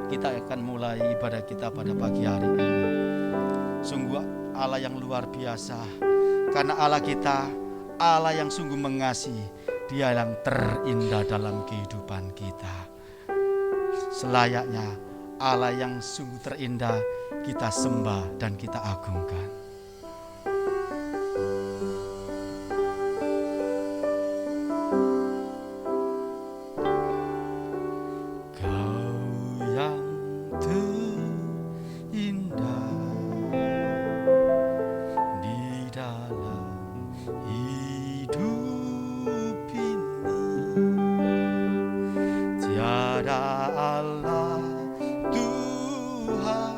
Kita akan mulai ibadah kita pada pagi hari ini. Sungguh Allah yang luar biasa, karena Allah kita, Allah yang sungguh mengasihi, Dia yang terindah dalam kehidupan kita. Selayaknya Allah yang sungguh terindah kita sembah dan kita agungkan. Allah Tuhan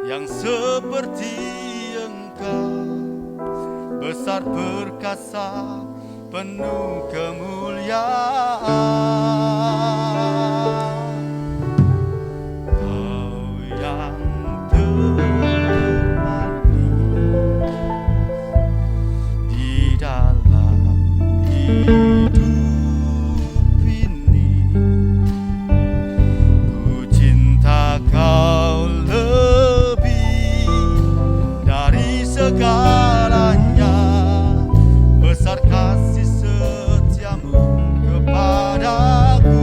yang seperti Engkau, besar perkasa penuh kemuliaan. Kau yang terhati di dalam hidup segalanya, besar kasih setiamu kepadaku.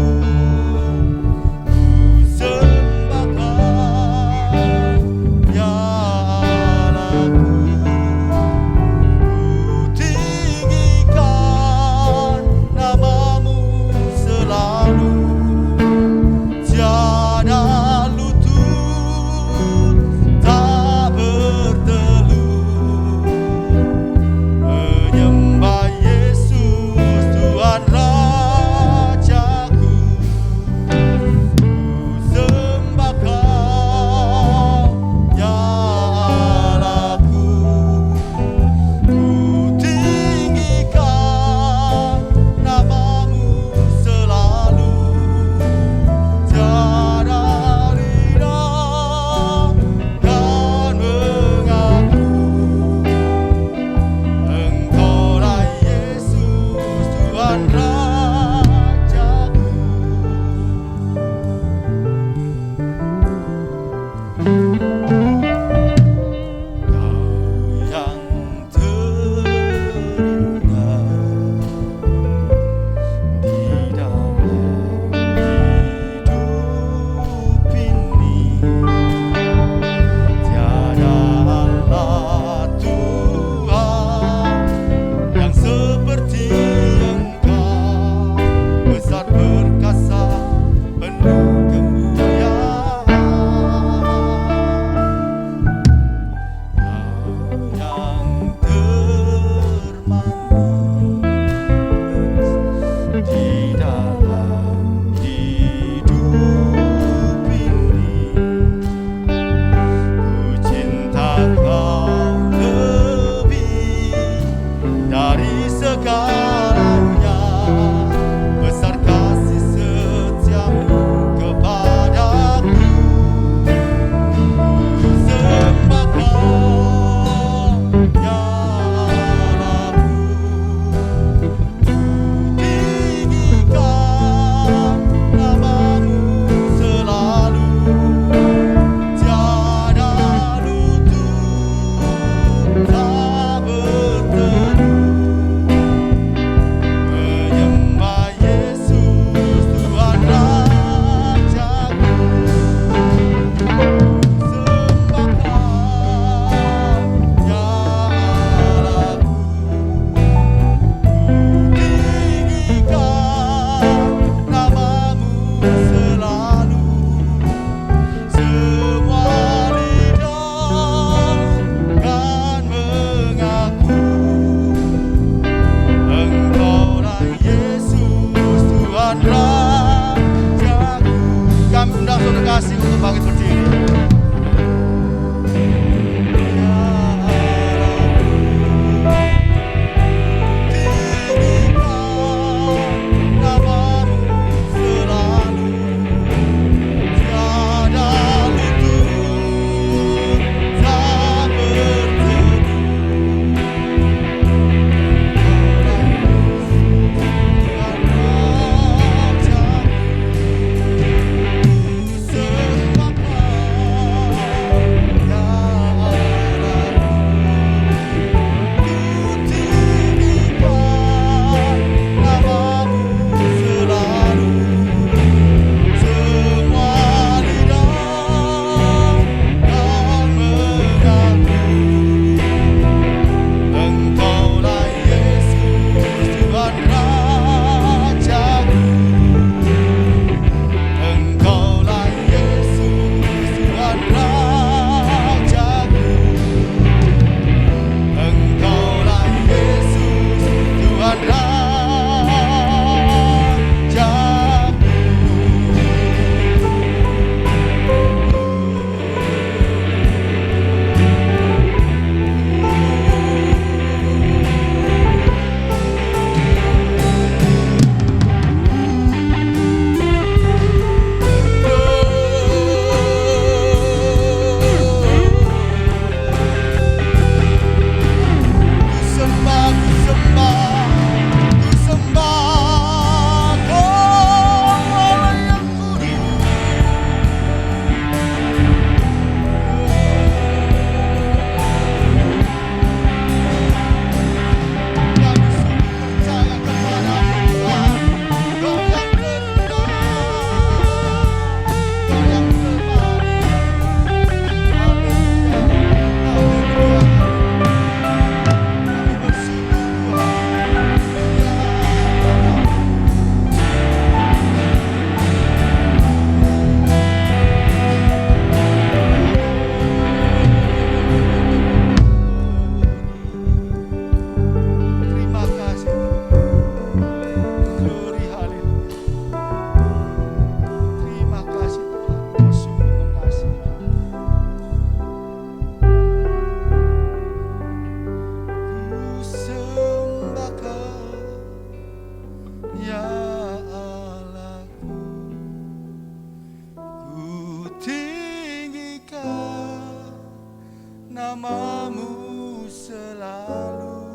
namamu selalu,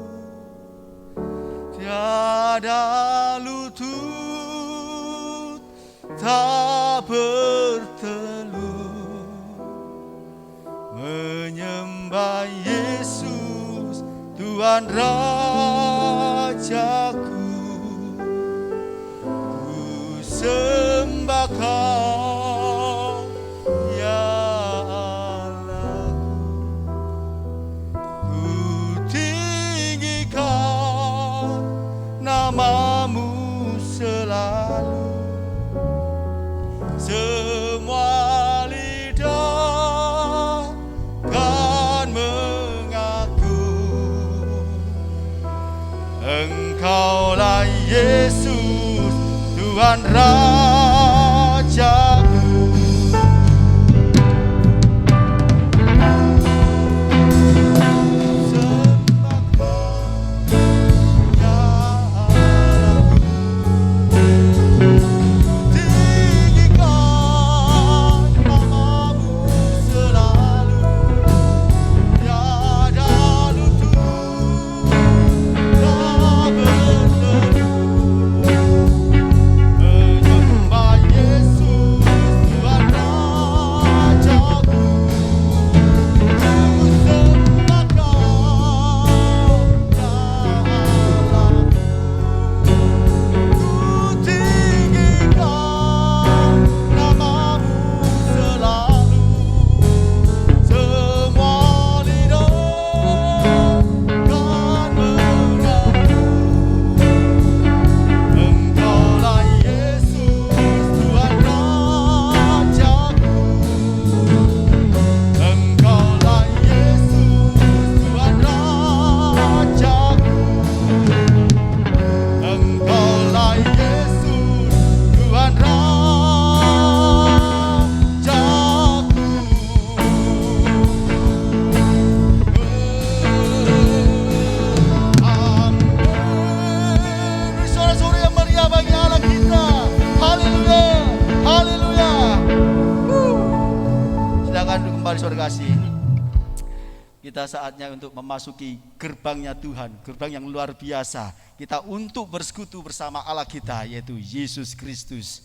tiada lutut tak bertelut menyembah Yesus Tuhan Rajaku. Ku sembah Kau ya Allahku, ku tinggikan namamu selalu. Semua lidah kan mengaku Engkaulah Yesus Tuhan Rajaku. Kita saatnya untuk memasuki gerbangnya Tuhan, gerbang yang luar biasa. Kita untuk bersekutu bersama Allah kita, yaitu Yesus Kristus.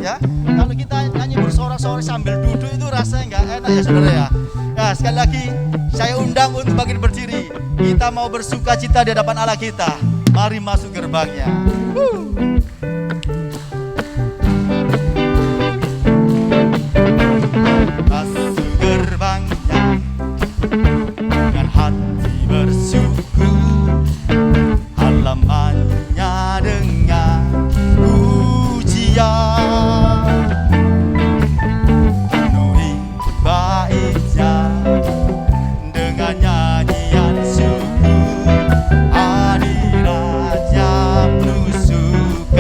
Ya, kalau kita nyanyi bersorak-sorai sambil duduk itu rasanya nggak enak ya saudara ya. Nah sekali lagi saya undang untuk bangkit berdiri. Kita mau bersuka cita di hadapan Allah kita. Mari masuk gerbangnya. Masuk gerbangnya dengan hati bersyukur, halamannya dengan pujian. Suku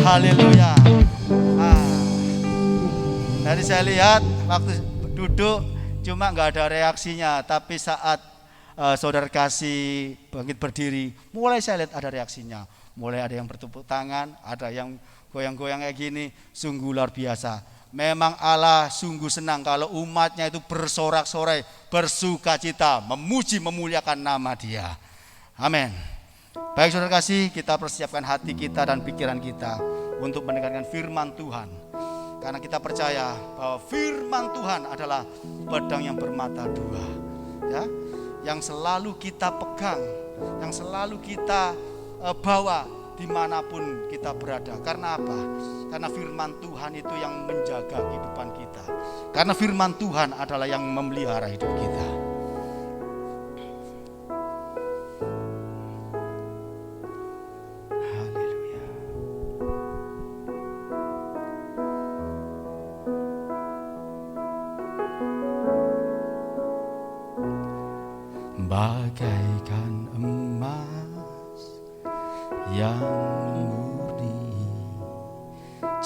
Haleluya. Tadi saya lihat waktu duduk cuma nggak ada reaksinya, tapi saat saudara kasih bangkit berdiri, mulai saya lihat ada reaksinya. Mulai ada yang bertepuk tangan, ada yang goyang-goyang kayak gini, sungguh luar biasa. Memang Allah sungguh senang kalau umatnya itu bersorak-sorai, bersukacita, memuji, memuliakan nama Dia. Amin. Baik saudara kasih, kita persiapkan hati kita dan pikiran kita untuk mendengarkan firman Tuhan. Karena kita percaya bahwa firman Tuhan adalah pedang yang bermata dua, ya, yang selalu kita pegang, yang selalu kita bawa dimanapun kita berada. Karena apa? Karena firman Tuhan itu yang menjaga kehidupan kita. Karena firman Tuhan adalah yang memelihara hidup kita. Haleluya. Bagaikan emas yang murni,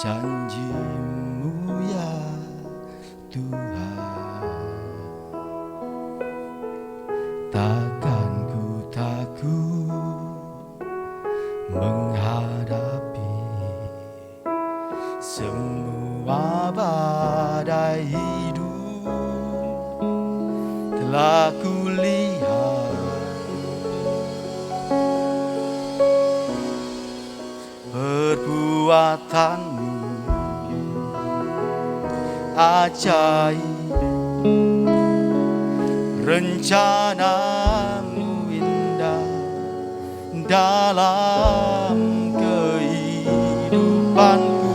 janji-Mu ya Tuhan, takkan ku takut menghadapi semua badai hidup. Telah kulihat perbuatan-Mu ajaib, rencana-Mu indah dalam kehidupanku.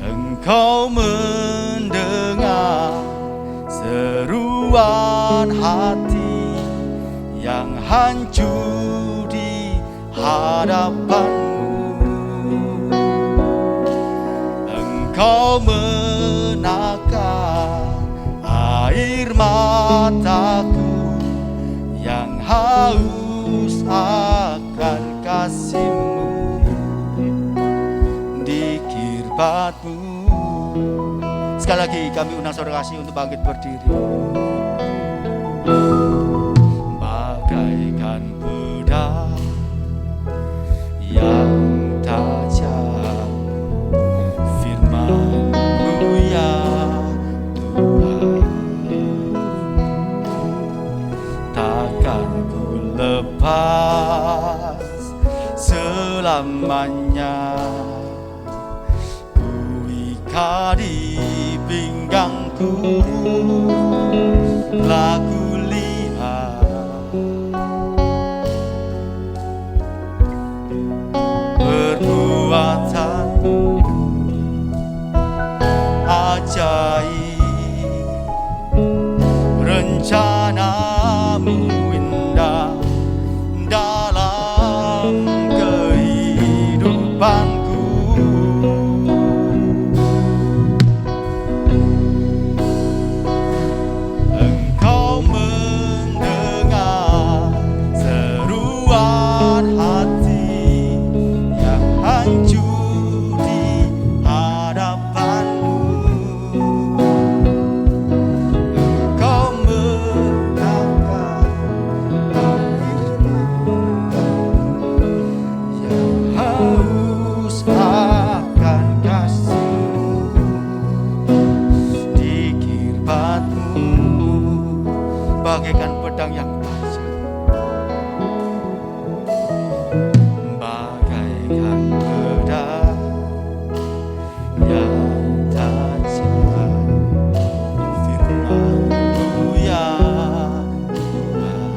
Engkau mendengar seruan hati yang hancur di hadapan-Mu. Engkau menakar air mataku yang haus akan kasih-Mu di kirbat-Mu. Sekali lagi kami undang saudara kasih untuk bangkit berdiri. Bagaikan pedang yang tajam, firman-Mu ya Tuhan, takkan ku lepas selamanya. Ku ikat di pinggangku, telah kulihat perbuatan-Mu ajaib, rencana-Mu indah dalam kehidupanku. Engkau mendengar seruan hati yang hancur di hadapan-Mu. Engkau menakar yang haus akan kasih-Mu di kirbat-Mu. Bagaikan pedang yang tajam, bagaikan pedang yang tajam, firman-Mu ya Tuhan,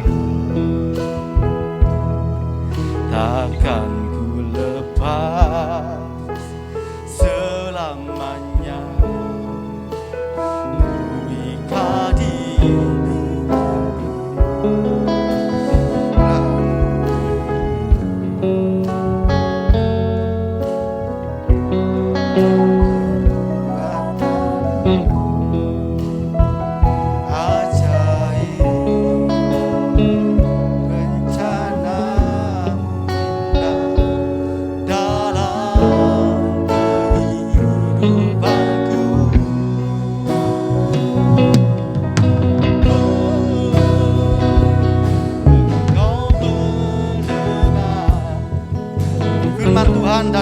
takkan ku lepas selamanya. Ku ikat di ajaib,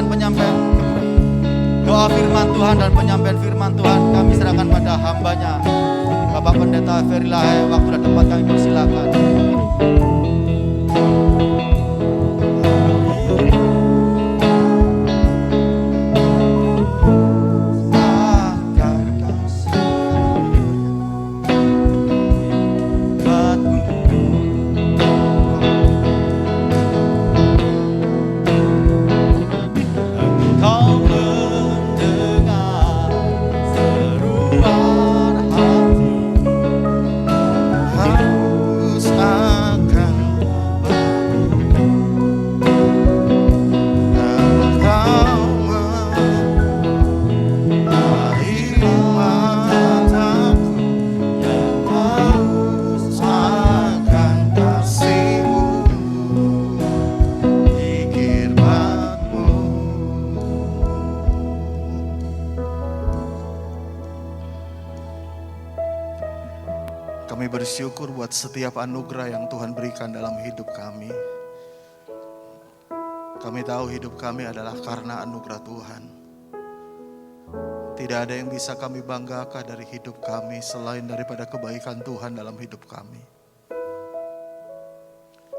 dan penyampaian doa firman Tuhan dan penyampaian firman Tuhan kami serahkan pada hambanya Bapak Pendeta Ferry Lahe. Waktu dan tempat kami persilakan. Bersyukur buat setiap anugerah yang Tuhan berikan dalam hidup kami. Kami tahu hidup kami adalah karena anugerah Tuhan. Tidak ada yang bisa kami banggakan dari hidup kami selain daripada kebaikan Tuhan dalam hidup kami.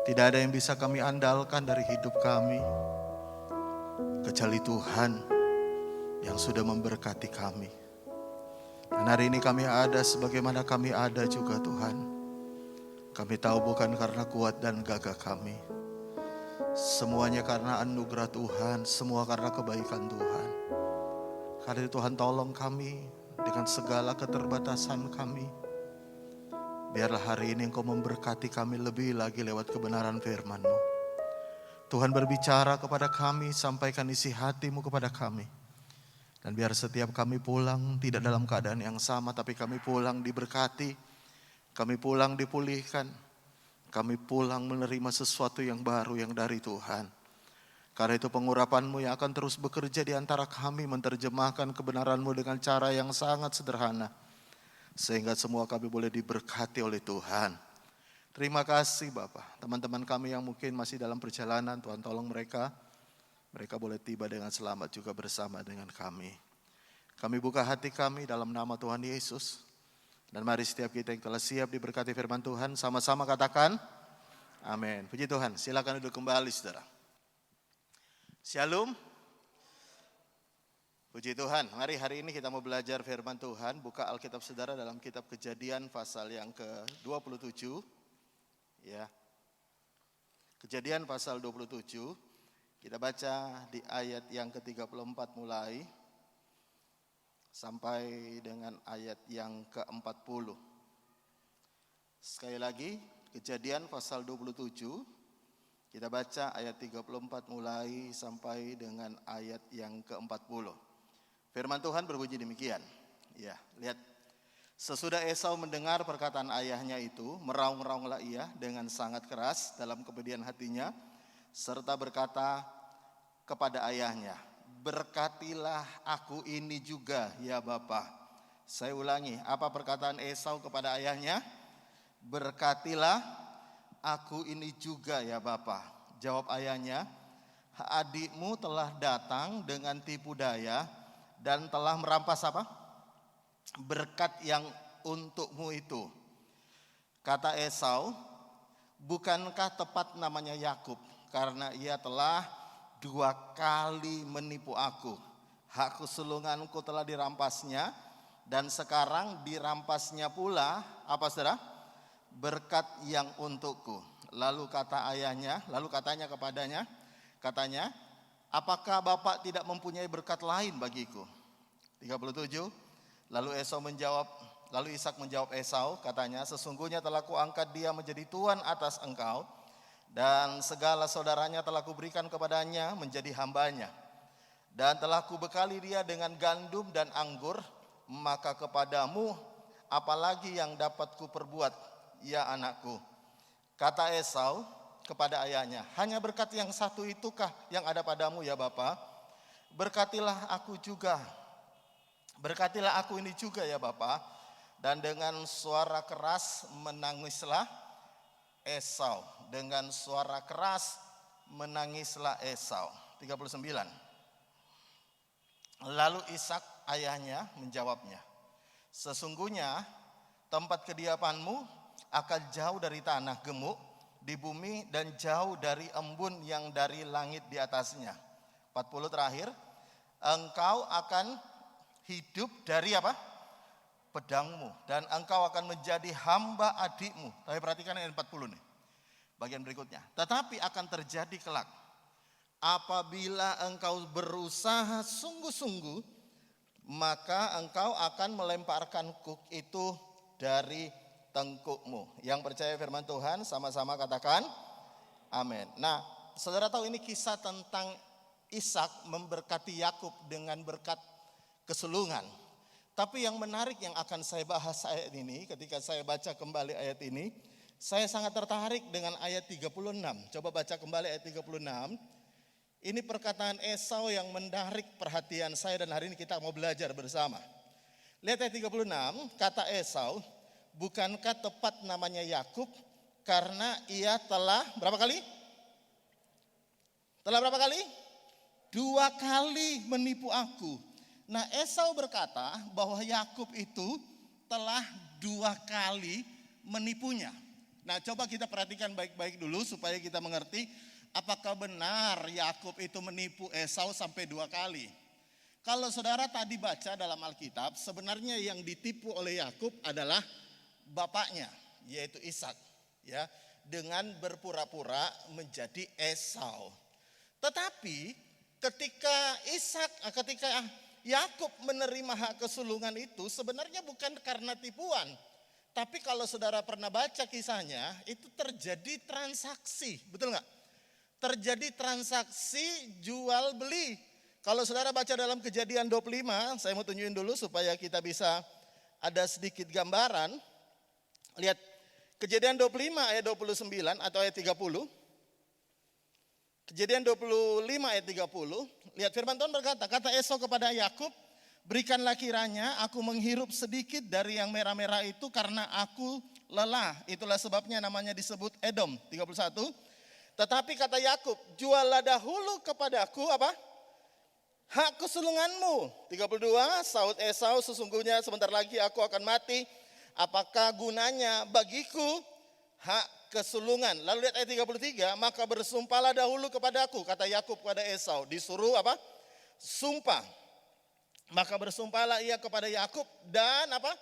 Tidak ada yang bisa kami andalkan dari hidup kami kecuali Tuhan yang sudah memberkati kami. Dan hari ini kami ada sebagaimana kami ada juga Tuhan. Kami tahu bukan karena kuat dan gagah kami. Semuanya karena anugerah Tuhan, semua karena kebaikan Tuhan. Karena itu Tuhan tolong kami dengan segala keterbatasan kami. Biarlah hari ini Engkau memberkati kami lebih lagi lewat kebenaran firman-Mu. Tuhan berbicara kepada kami, sampaikan isi hati-Mu kepada kami. Dan biar setiap kami pulang tidak dalam keadaan yang sama, tapi kami pulang diberkati, kami pulang dipulihkan, kami pulang menerima sesuatu yang baru yang dari Tuhan. Karena itu pengurapan-Mu yang akan terus bekerja di antara kami, menerjemahkan kebenaran-Mu dengan cara yang sangat sederhana. Sehingga semua kami boleh diberkati oleh Tuhan. Terima kasih Bapak. Teman-teman kami yang mungkin masih dalam perjalanan, Tuhan tolong mereka. Mereka boleh tiba dengan selamat juga bersama dengan kami. Kami buka hati kami dalam nama Tuhan Yesus. Dan mari setiap kita yang telah siap diberkati firman Tuhan, sama-sama katakan, amin. Puji Tuhan, silakan duduk kembali saudara. Shalom. Puji Tuhan, mari hari ini kita mau belajar firman Tuhan. Buka Alkitab saudara dalam kitab Kejadian pasal yang ke-27. Ya. Kejadian pasal 27. Kita baca di ayat yang ke-34 mulai sampai dengan ayat yang ke-40. Sekali lagi, Kejadian pasal 27. Kita baca ayat 34 mulai sampai dengan ayat yang ke-40. Firman Tuhan berbunyi demikian. Ya, lihat. Sesudah Esau mendengar perkataan ayahnya itu, meraung-raunglah ia dengan sangat keras dalam kepedihan hatinya, serta berkata kepada ayahnya, berkatilah aku ini juga ya Bapa. Saya ulangi, apa perkataan Esau kepada ayahnya? Berkatilah aku ini juga ya Bapa. Jawab ayahnya, adikmu telah datang dengan tipu daya dan telah merampas apa? Berkat yang untukmu itu. Kata Esau, bukankah tepat namanya Yakub? Karena ia telah 2 kali menipu aku. Hak kesulunganku telah dirampasnya. Dan sekarang dirampasnya pula, apa saudara? Berkat yang untukku. Lalu katanya kepadanya, katanya, apakah Bapak tidak mempunyai berkat lain bagiku? 37. Lalu Ishak menjawab Esau, katanya, sesungguhnya telah kuangkat dia menjadi tuan atas engkau. Dan segala saudaranya telah kuberikan kepadanya menjadi hambanya. Dan telah kubekali dia dengan gandum dan anggur. Maka kepadamu apalagi yang dapat kuperbuat, ya anakku? Kata Esau kepada ayahnya, hanya berkat yang satu itukah yang ada padamu ya Bapa? Berkatilah aku juga. Berkatilah aku ini juga ya Bapa. Dan dengan suara keras menangislah Esau. Dengan suara keras menangislah Esau. 39. Lalu Ishak ayahnya menjawabnya, sesungguhnya tempat kediamanmu akan jauh dari tanah gemuk di bumi dan jauh dari embun yang dari langit di atasnya. 40 terakhir, engkau akan hidup dari apa? Pedangmu, dan engkau akan menjadi hamba adikmu. Tapi perhatikan ayat 40 nih, bagian berikutnya. Tetapi akan terjadi kelak, apabila engkau berusaha sungguh-sungguh, maka engkau akan melemparkan kuk itu dari tengkukmu. Yang percaya firman Tuhan sama-sama katakan amin. Nah, saudara tahu ini kisah tentang Ishak memberkati Yakub dengan berkat kesulungan. Tapi yang menarik yang akan saya bahas ayat ini, ketika saya baca kembali ayat ini, saya sangat tertarik dengan ayat 36. Coba baca kembali ayat 36. Ini perkataan Esau yang menarik perhatian saya dan hari ini kita mau belajar bersama. Lihat ayat 36, kata Esau, bukankah tepat namanya Yakub karena ia telah berapa kali? Telah berapa kali? 2 kali menipu aku. Nah, Esau berkata bahwa Yakub itu telah 2 kali menipunya. Nah, coba kita perhatikan baik-baik dulu supaya kita mengerti apakah benar Yakub itu menipu Esau sampai 2 kali. Kalau saudara tadi baca dalam Alkitab, sebenarnya yang ditipu oleh Yakub adalah bapaknya, yaitu Ishak, ya, dengan berpura-pura menjadi Esau. Tetapi ketika Yakub menerima hak kesulungan itu sebenarnya bukan karena tipuan. Tapi kalau saudara pernah baca kisahnya, itu terjadi transaksi, betul nggak? Terjadi transaksi jual beli. Kalau saudara baca dalam Kejadian 25, saya mau tunjukin dulu supaya kita bisa ada sedikit gambaran. Lihat Kejadian 25 ayat 29 atau ayat 30. Kejadian 25 ayat 30. Lihat firman Tuhan berkata, kata Esau kepada Yakub, berikanlah kiranya aku menghirup sedikit dari yang merah-merah itu karena aku lelah. Itulah sebabnya namanya disebut Edom. 31. Tetapi kata Yakub, juallah dahulu kepadaku apa? Hak kesulunganmu. 32. Saud Esau, sesungguhnya sebentar lagi aku akan mati. Apakah gunanya bagiku hak kesulungan? Lalu lihat ayat 33. Maka bersumpahlah dahulu kepadaku, kata Yakub kepada Esau. Disuruh apa? Sumpah. Maka bersumpahlah ia kepada Yakub dan apa?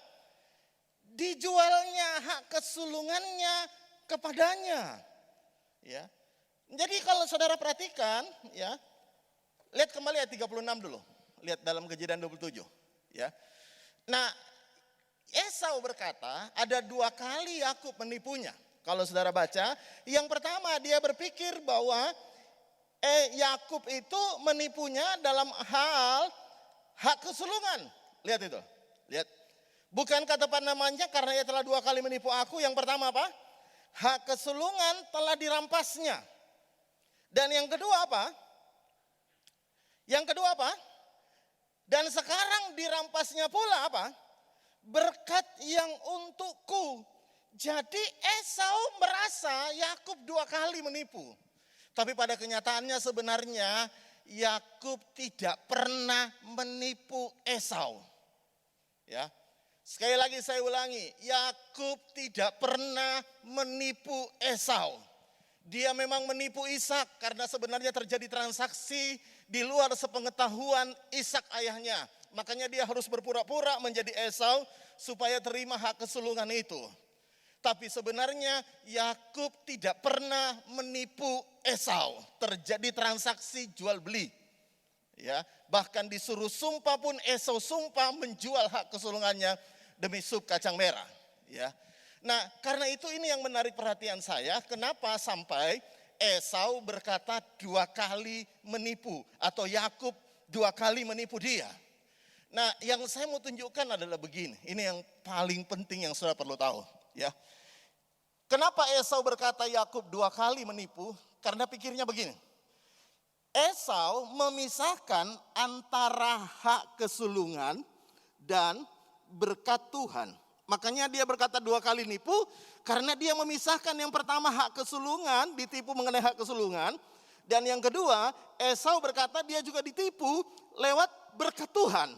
Dijualnya hak kesulungannya kepadanya. Ya. Jadi kalau saudara perhatikan, ya, lihat kembali ayat 36 dulu. Lihat dalam Kejadian 27. Ya. Nah, Esau berkata ada 2 kali Yakub menipunya. Kalau saudara baca, yang pertama dia berpikir bahwa Yakub itu menipunya dalam hal hak kesulungan. Lihat itu. Lihat. Bukankah tepat namanya karena ia telah 2 kali menipu aku. Yang pertama apa? Hak kesulungan telah dirampasnya. Dan yang kedua apa? Yang kedua apa? Dan sekarang dirampasnya pula apa? Berkat yang untukku. Jadi Esau merasa Yakub 2 kali menipu. Tapi pada kenyataannya sebenarnya Yakub tidak pernah menipu Esau. Ya. Sekali lagi saya ulangi, Yakub tidak pernah menipu Esau. Dia memang menipu Ishak karena sebenarnya terjadi transaksi di luar sepengetahuan Ishak ayahnya. Makanya dia harus berpura-pura menjadi Esau supaya terima hak kesulungan itu. Tapi sebenarnya Yakub tidak pernah menipu Esau. Terjadi transaksi jual beli. Ya, bahkan disuruh sumpah pun Esau sumpah menjual hak kesulungannya demi sup kacang merah. Ya. Nah, karena itu ini yang menarik perhatian saya. Kenapa sampai Esau berkata 2 kali menipu atau Yakub 2 kali menipu dia? Nah, yang saya mau tunjukkan adalah begini. Ini yang paling penting yang saudara perlu tahu. Ya, kenapa Esau berkata Yakub 2 kali menipu? Karena pikirnya begini. Esau memisahkan antara hak kesulungan dan berkat Tuhan. Makanya dia berkata 2 kali nipu karena dia memisahkan yang pertama hak kesulungan, ditipu mengenai hak kesulungan. Dan yang kedua, Esau berkata dia juga ditipu lewat berkat Tuhan,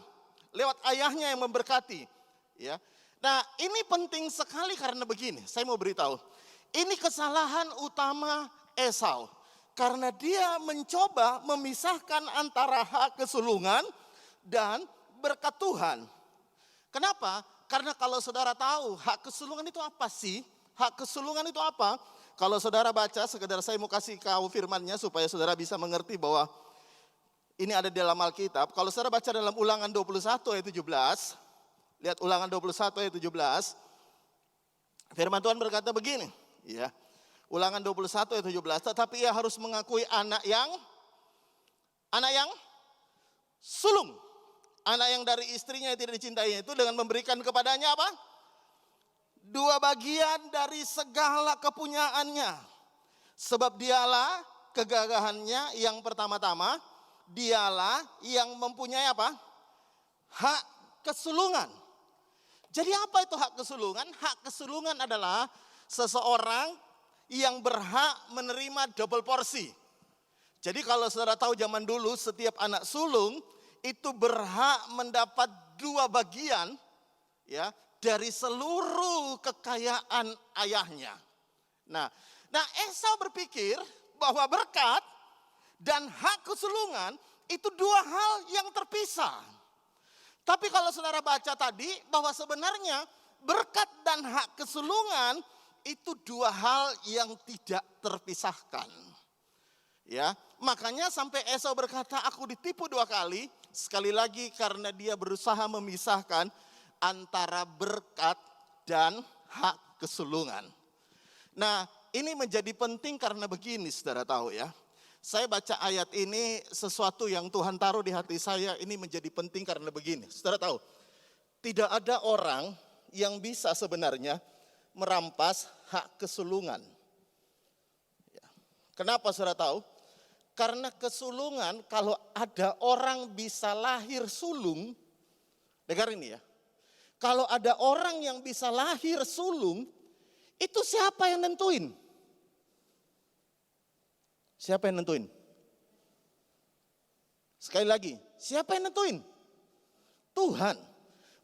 lewat ayahnya yang memberkati. Ya, nah ini penting sekali karena begini, saya mau beritahu, ini kesalahan utama Esau. Karena dia mencoba memisahkan antara hak kesulungan dan berkat Tuhan. Kenapa? Karena kalau saudara tahu hak kesulungan itu apa sih? Hak kesulungan itu apa? Kalau saudara baca, sekedar saya mau kasih kau firmannya supaya saudara bisa mengerti bahwa ini ada di dalam Alkitab. Kalau saudara baca dalam Ulangan 21 ayat 17, lihat Ulangan 21 ayat 17, firman Tuhan berkata begini, ya. Ulangan 21 ayat 17, tetapi ia harus mengakui anak yang sulung. Anak yang dari istrinya yang tidak dicintainya itu dengan memberikan kepadanya apa? 2 bagian dari segala kepunyaannya. Sebab dialah kegagahannya yang pertama-tama, dialah yang mempunyai apa? Hak kesulungan. Jadi apa itu hak kesulungan? Hak kesulungan adalah seseorang yang berhak menerima double porsi. Jadi kalau saudara tahu zaman dulu setiap anak sulung itu berhak mendapat 2 bagian ya dari seluruh kekayaan ayahnya. Nah Esau berpikir bahwa berkat dan hak kesulungan itu 2 hal yang terpisah. Tapi kalau saudara baca tadi bahwa sebenarnya berkat dan hak kesulungan itu 2 hal yang tidak terpisahkan. Ya, makanya sampai Esau berkata, aku ditipu 2 kali. Sekali lagi karena dia berusaha memisahkan antara berkat dan hak kesulungan. Nah, ini menjadi penting karena begini, saudara tahu ya. Saya baca ayat ini, sesuatu yang Tuhan taruh di hati saya, ini menjadi penting karena begini. Saudara tahu, tidak ada orang yang bisa sebenarnya merampas hak kesulungan. Ya. Kenapa saudara tahu? Karena kesulungan, kalau ada orang bisa lahir sulung, dengar ini ya. Kalau ada orang yang bisa lahir sulung, itu siapa yang nentuin? Siapa yang nentuin? Sekali lagi, siapa yang nentuin? Tuhan.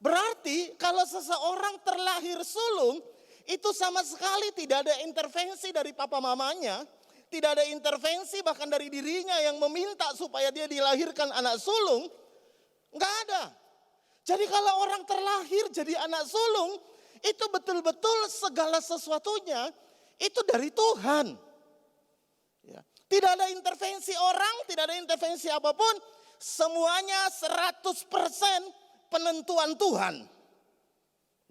Berarti kalau seseorang terlahir sulung, itu sama sekali tidak ada intervensi dari papa mamanya. Tidak ada intervensi bahkan dari dirinya yang meminta supaya dia dilahirkan anak sulung. Enggak ada. Jadi kalau orang terlahir jadi anak sulung, itu betul-betul segala sesuatunya itu dari Tuhan. Ya. Tidak ada intervensi orang, tidak ada intervensi apapun. Semuanya 100% penentuan Tuhan.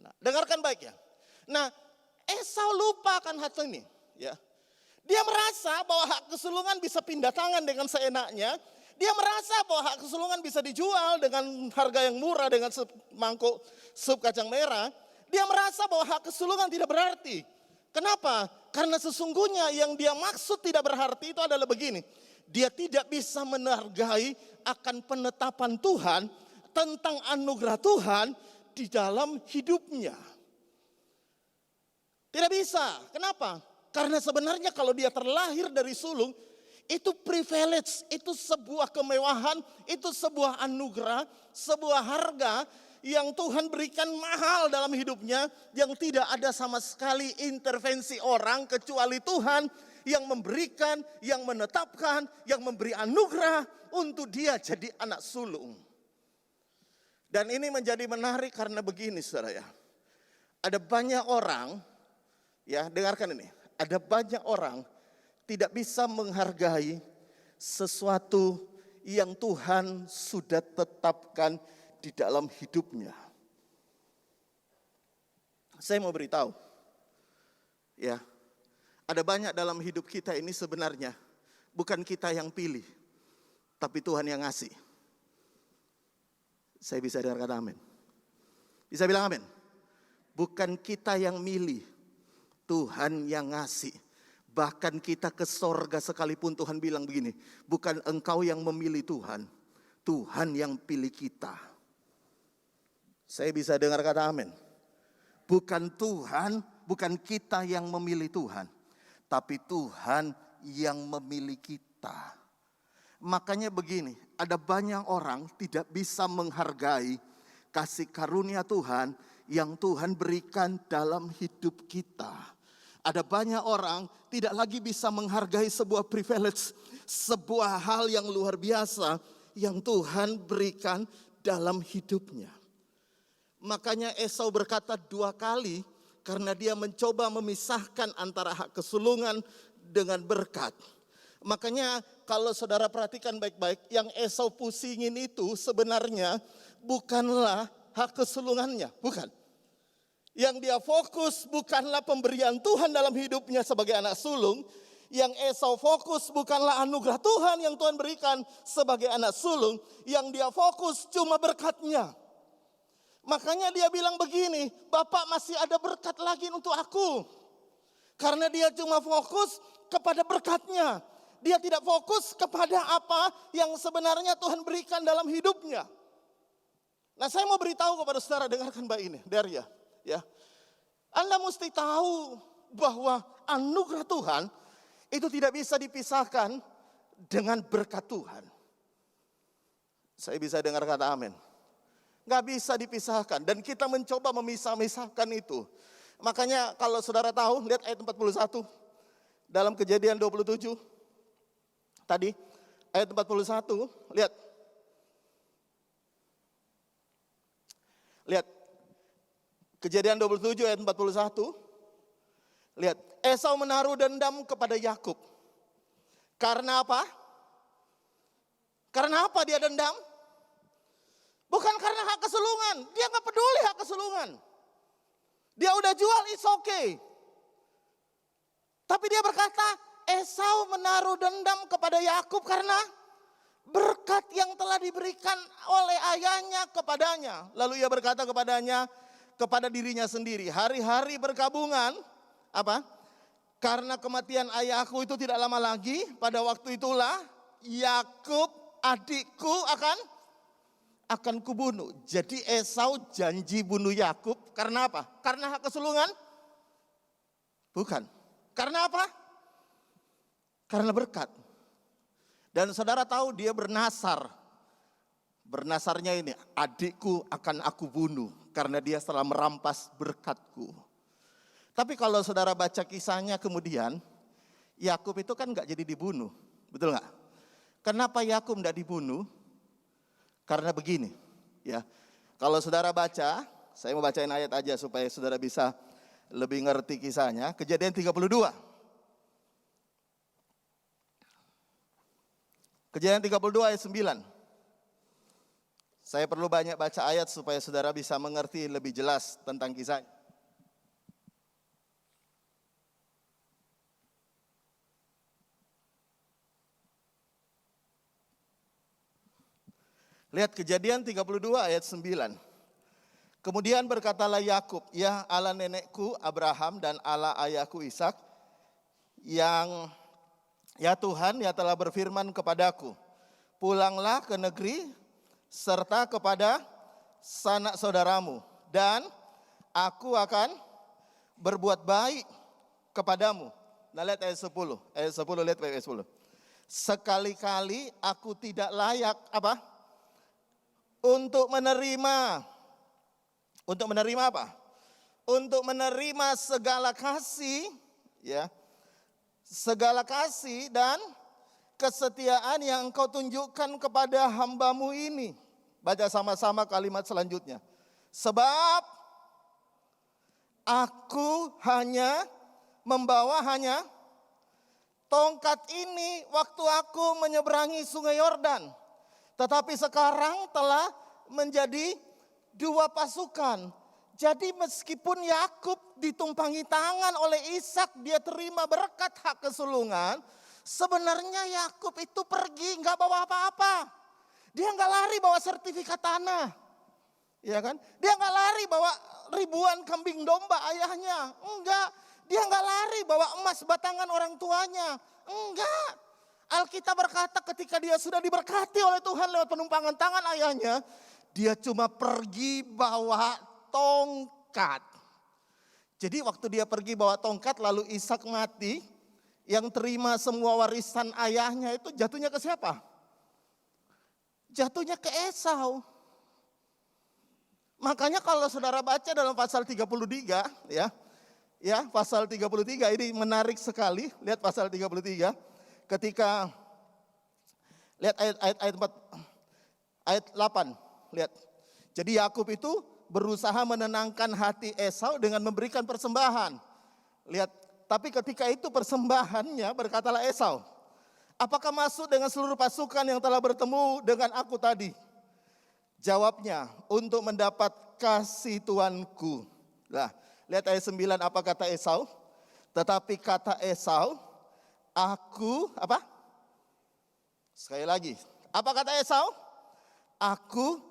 Nah, dengarkan baik ya. Nah, Esau lupa akan hal ini. Ya. Dia merasa bahwa hak kesulungan bisa pindah tangan dengan seenaknya. Dia merasa bahwa hak kesulungan bisa dijual dengan harga yang murah dengan semangkuk sup kacang merah. Dia merasa bahwa hak kesulungan tidak berarti. Kenapa? Karena sesungguhnya yang dia maksud tidak berarti itu adalah begini. Dia tidak bisa menghargai akan penetapan Tuhan tentang anugerah Tuhan di dalam hidupnya. Tidak bisa. Kenapa? Karena sebenarnya kalau dia terlahir dari sulung, itu privilege, itu sebuah kemewahan, itu sebuah anugerah, sebuah harga yang Tuhan berikan mahal dalam hidupnya, yang tidak ada sama sekali intervensi orang kecuali Tuhan yang memberikan, yang menetapkan, yang memberi anugerah untuk dia jadi anak sulung. Dan ini menjadi menarik karena begini saudara ya. Ada banyak orang, ya dengarkan ini. Ada banyak orang tidak bisa menghargai sesuatu yang Tuhan sudah tetapkan di dalam hidupnya. Saya mau beritahu, ya, ada banyak dalam hidup kita ini sebenarnya bukan kita yang pilih, tapi Tuhan yang ngasih. Saya bisa dengar kata amin. Bisa bilang amin. Bukan kita yang milih, Tuhan yang ngasih. Bahkan kita ke sorga sekalipun Tuhan bilang begini, bukan engkau yang memilih Tuhan, Tuhan yang pilih kita. Saya bisa dengar kata amin. Bukan Tuhan, bukan kita yang memilih Tuhan, tapi Tuhan yang memilih kita. kita. Makanya begini, ada banyak orang tidak bisa menghargai kasih karunia Tuhan yang Tuhan berikan dalam hidup kita. Ada banyak orang tidak lagi bisa menghargai sebuah privilege, sebuah hal yang luar biasa yang Tuhan berikan dalam hidupnya. Makanya Esau berkata 2 kali karena dia mencoba memisahkan antara hak kesulungan dengan berkat. Makanya kalau saudara perhatikan baik-baik, yang Esau pusingin itu sebenarnya bukanlah hak kesulungannya, bukan. Yang dia fokus bukanlah pemberian Tuhan dalam hidupnya sebagai anak sulung. Yang Esau fokus bukanlah anugerah Tuhan yang Tuhan berikan sebagai anak sulung. Yang dia fokus cuma berkatnya. Makanya dia bilang begini, Bapak masih ada berkat lagi untuk aku. Karena dia cuma fokus kepada berkatnya. Dia tidak fokus kepada apa yang sebenarnya Tuhan berikan dalam hidupnya. Nah, saya mau beritahu kepada saudara, dengarkan baik ini, Daria. Ya, Anda mesti tahu bahwa anugerah Tuhan itu tidak bisa dipisahkan dengan berkat Tuhan. Saya bisa dengar kata amin. Gak bisa dipisahkan. Dan kita mencoba memisah-misahkan itu. Makanya kalau saudara tahu, lihat ayat 41. Dalam Kejadian 27. Tadi, ayat 41. Lihat. Lihat. Kejadian 27 ayat 41. Lihat. Esau menaruh dendam kepada Yakub. Karena apa? Karena apa dia dendam? Bukan karena hak kesulungan. Dia gak peduli hak kesulungan. Dia udah jual, it's okay. Tapi dia berkata, Esau menaruh dendam kepada Yakub karena berkat yang telah diberikan oleh ayahnya kepadanya. Lalu ia berkata kepadanya, kepada dirinya sendiri, hari-hari berkabungan, apa? Karena kematian ayahku itu tidak lama lagi, pada waktu itulah Yakub adikku akan kubunuh. Jadi Esau janji bunuh Yakub karena apa? Karena hak kesulungan? Bukan. Karena apa? Karena berkat. Dan saudara tahu dia bernasar. Bernasarnya ini, adikku akan aku bunuh karena dia telah merampas berkatku. Tapi kalau saudara baca kisahnya kemudian, Yakub itu kan gak jadi dibunuh. Betul gak? Kenapa Yakub gak dibunuh? Karena begini, ya. Kalau saudara baca, saya mau bacain ayat aja supaya saudara bisa lebih ngerti kisahnya. Kejadian 32. Kejadian 32 ayat 9. Saya perlu banyak baca ayat supaya saudara bisa mengerti lebih jelas tentang kisahnya. Lihat Kejadian 32 ayat 9. Kemudian berkatalah Yakub, ya Allah nenekku Abraham dan Allah ayahku Ishak, yang ya Tuhan ya telah berfirman kepadaku, pulanglah ke negeri serta kepada sanak saudaramu, dan aku akan berbuat baik kepadamu. Nah lihat ayat 10, lihat ayat 10. Sekali-kali aku tidak layak apa? Untuk menerima apa? Untuk menerima segala kasih, ya, segala kasih dan kesetiaan yang engkau tunjukkan kepada hambamu ini. Baca sama-sama kalimat selanjutnya. Sebab aku hanya membawa tongkat ini waktu aku menyeberangi sungai Yordan. Tetapi sekarang telah menjadi 2 pasukan. Jadi meskipun Yakub ditumpangi tangan oleh Ishak, dia terima berkat hak kesulungan. Sebenarnya Yakub itu pergi nggak bawa apa-apa. Dia nggak lari bawa sertifikat tanah, ya kan? Dia nggak lari bawa ribuan kambing domba ayahnya, enggak. Dia nggak lari bawa emas batangan orang tuanya, enggak. Alkitab berkata ketika dia sudah diberkati oleh Tuhan lewat penumpangan tangan ayahnya, dia cuma pergi bawa tongkat. Jadi waktu dia pergi bawa tongkat lalu Ishak mati, yang terima semua warisan ayahnya itu jatuhnya ke siapa? Jatuhnya ke Esau. Makanya kalau saudara baca dalam pasal 33 ya pasal 33 ini menarik sekali. Lihat pasal 33 ketika lihat ayat 8, lihat. Jadi Yakub itu berusaha menenangkan hati Esau dengan memberikan persembahan. Lihat, tapi ketika itu persembahannya berkatalah Esau, apakah masuk dengan seluruh pasukan yang telah bertemu dengan aku tadi? Jawabnya, untuk mendapat kasih tuanku. Nah, lihat ayat 9 apa kata Esau? Tetapi kata Esau, aku apa? Sekali lagi, apa kata Esau? Aku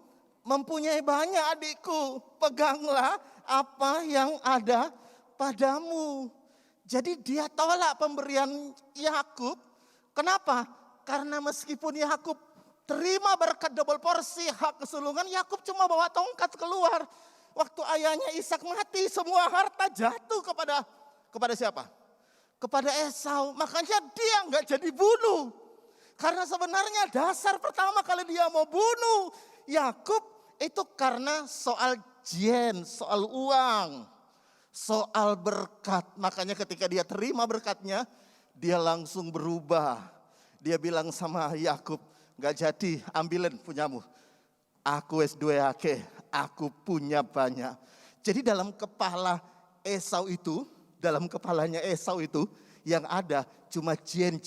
mempunyai banyak adikku, peganglah apa yang ada padamu. Jadi dia tolak pemberian Yakub. Kenapa? Karena meskipun Yakub terima berkat double porsi hak kesulungan, Yakub cuma bawa tongkat keluar. Waktu ayahnya Ishak mati, semua harta jatuh kepada siapa? Kepada Esau. Makanya dia nggak jadi bunuh. Karena sebenarnya dasar pertama kali dia mau bunuh Yakub itu karena soal soal uang, soal berkat. Makanya ketika dia terima berkatnya, dia langsung berubah. Dia bilang sama Yakub, gak jadi, ambilin punyamu. Aku S2 ake, aku punya banyak. Jadi dalam kepala Esau itu, dalam kepalanya Esau itu, yang ada cuma jen.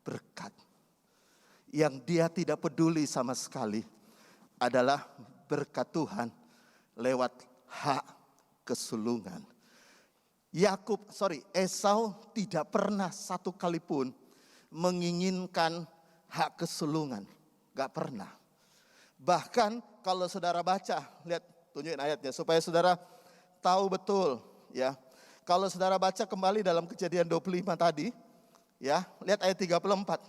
Berkat. Yang dia tidak peduli sama sekali adalah berkat Tuhan lewat hak kesulungan. Esau tidak pernah satu kali pun menginginkan hak kesulungan. Gak pernah. Bahkan kalau saudara baca, lihat tunjukin ayatnya supaya saudara tahu betul ya. Kalau saudara baca kembali dalam Kejadian 25 tadi, ya, lihat ayat 34.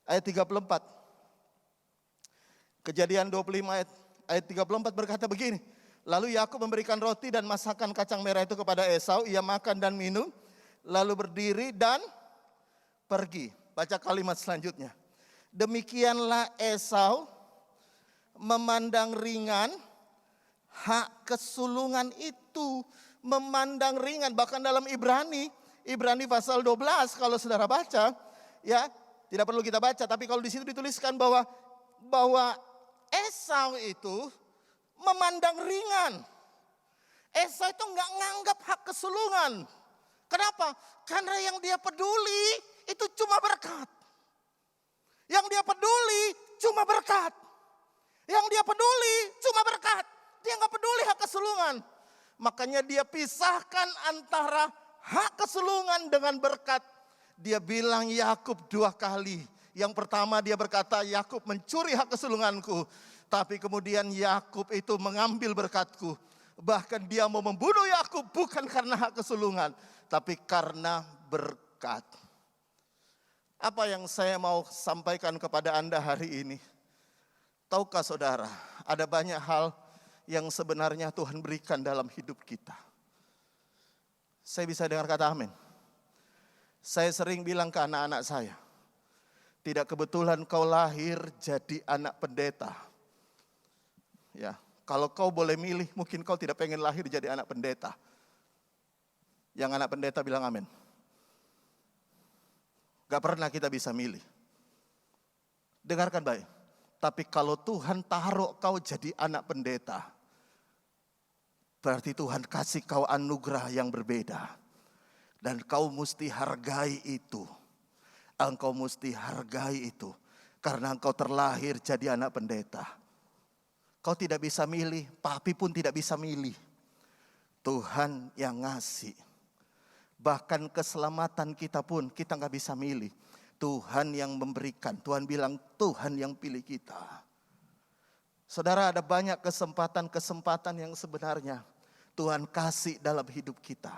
Ayat 34. Kejadian 25 ayat 34 berkata begini. Lalu Yakub memberikan roti dan masakan kacang merah itu kepada Esau. Ia makan dan minum, lalu berdiri dan pergi. Baca kalimat selanjutnya. Demikianlah Esau memandang ringan hak kesulungan itu. Memandang ringan. Bahkan dalam Ibrani pasal 12 kalau saudara baca, ya tidak perlu kita baca. Tapi kalau di situ dituliskan bahwa Esau itu memandang ringan. Esau itu nggak nganggap hak kesulungan. Kenapa? Karena yang dia peduli itu cuma berkat. Yang dia peduli cuma berkat. Yang dia peduli cuma berkat. Dia nggak peduli hak kesulungan. Makanya dia pisahkan antara hak kesulungan dengan berkat. Dia bilang Yakub 2 kali. Yang pertama dia berkata Yakub mencuri hak kesulunganku. Tapi kemudian Yakub itu mengambil berkatku. Bahkan dia mau membunuh Yakub bukan karena hak kesulungan. Tapi karena berkat. Apa yang saya mau sampaikan kepada Anda hari ini? Tahukah saudara, ada banyak hal yang sebenarnya Tuhan berikan dalam hidup kita. Saya bisa dengar kata amin. Saya sering bilang ke anak-anak saya, tidak kebetulan kau lahir jadi anak pendeta. Ya, kalau kau boleh milih, mungkin kau tidak pengen lahir jadi anak pendeta. Yang anak pendeta bilang amin. Gak pernah kita bisa milih. Dengarkan baik. Tapi kalau Tuhan taruh kau jadi anak pendeta, berarti Tuhan kasih kau anugerah yang berbeda. Dan kau mesti hargai itu. Engkau mesti hargai itu. Karena engkau terlahir jadi anak pendeta. Kau tidak bisa milih, papi pun tidak bisa milih. Tuhan yang ngasih. Bahkan keselamatan kita pun kita gak bisa milih. Tuhan yang memberikan. Tuhan bilang Tuhan yang pilih kita. Saudara, ada banyak kesempatan-kesempatan yang sebenarnya Tuhan kasih dalam hidup kita.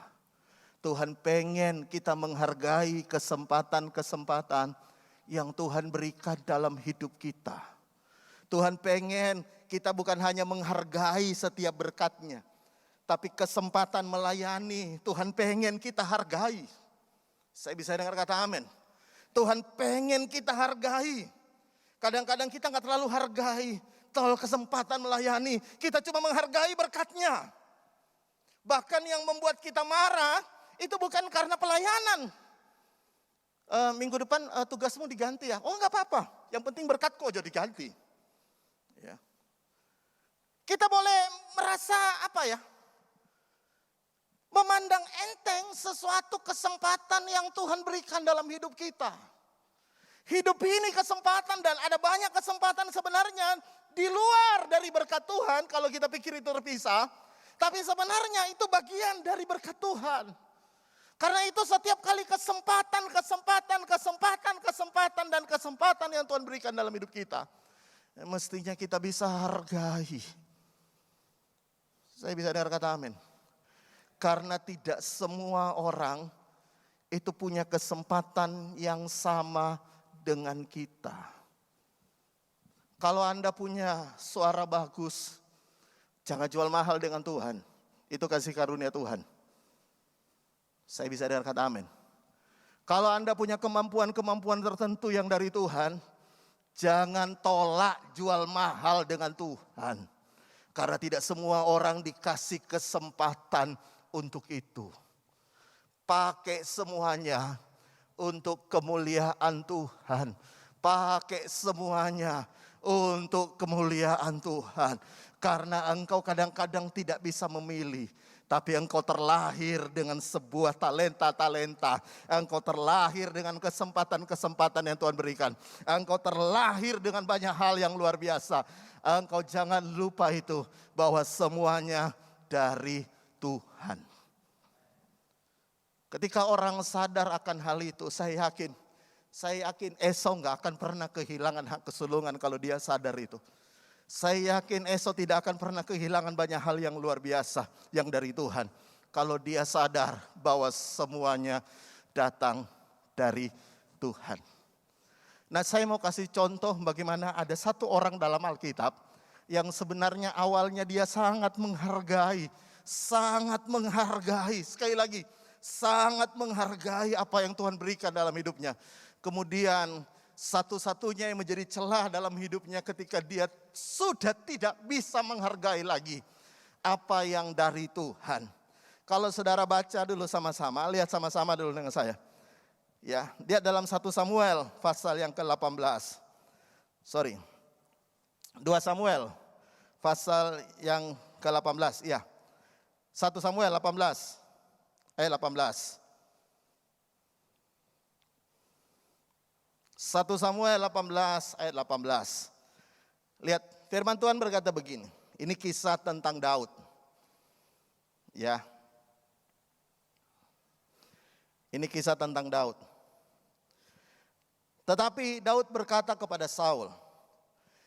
Tuhan pengen kita menghargai kesempatan-kesempatan yang Tuhan berikan dalam hidup kita. Tuhan pengen kita bukan hanya menghargai setiap berkat-Nya, tapi kesempatan melayani Tuhan pengen kita hargai. Saya bisa dengar kata amin. Tuhan pengen kita hargai. Kadang-kadang kita nggak terlalu hargai kalau kesempatan melayani. Kita cuma menghargai berkat-Nya. Bahkan yang membuat kita marah itu bukan karena pelayanan. Minggu depan tugasmu diganti ya. Oh nggak apa-apa. Yang penting berkatku aja diganti. Ya. Kita boleh merasa memandang enteng sesuatu kesempatan yang Tuhan berikan dalam hidup kita. Hidup ini kesempatan dan ada banyak kesempatan sebenarnya di luar dari berkat Tuhan. Kalau kita pikir itu terpisah. Tapi sebenarnya itu bagian dari berkat Tuhan. Karena itu setiap kali kesempatan yang Tuhan berikan dalam hidup kita. Mestinya kita bisa hargai. Saya bisa dengar kata amin. Karena tidak semua orang itu punya kesempatan yang sama dengan kita. Kalau Anda punya suara bagus, jangan jual mahal dengan Tuhan. Itu kasih karunia Tuhan. Saya bisa dengar kata amin. Kalau Anda punya kemampuan-kemampuan tertentu yang dari Tuhan, jangan tolak jual mahal dengan Tuhan. Karena tidak semua orang dikasih kesempatan untuk itu. Pakai semuanya untuk kemuliaan Tuhan. Pakai semuanya untuk kemuliaan Tuhan. Karena engkau kadang-kadang tidak bisa memilih. Tapi engkau terlahir dengan sebuah talenta-talenta. Engkau terlahir dengan kesempatan-kesempatan yang Tuhan berikan. Engkau terlahir dengan banyak hal yang luar biasa. Engkau jangan lupa itu, bahwa semuanya dari Tuhan. Ketika orang sadar akan hal itu, saya yakin Esau gak akan pernah kehilangan hak kesulungan kalau dia sadar itu. Saya yakin Esau tidak akan pernah kehilangan banyak hal yang luar biasa yang dari Tuhan. Kalau dia sadar bahwa semuanya datang dari Tuhan. Nah, saya mau kasih contoh bagaimana ada satu orang dalam Alkitab yang sebenarnya awalnya dia sangat menghargai, sekali lagi, sangat menghargai apa yang Tuhan berikan dalam hidupnya. Kemudian satu-satunya yang menjadi celah dalam hidupnya ketika dia sudah tidak bisa menghargai lagi apa yang dari Tuhan. Kalau saudara baca dulu sama-sama, lihat sama-sama dulu dengan saya. Ya, dia dalam 1 Samuel pasal yang ke-18. 2 Samuel pasal yang ke-18. Ya. 1 Samuel 18 ayat 18. 1 Samuel 18 ayat 18. Lihat, firman Tuhan berkata begini. Ini kisah tentang Daud. Ya. Ini kisah tentang Daud. Tetapi Daud berkata kepada Saul,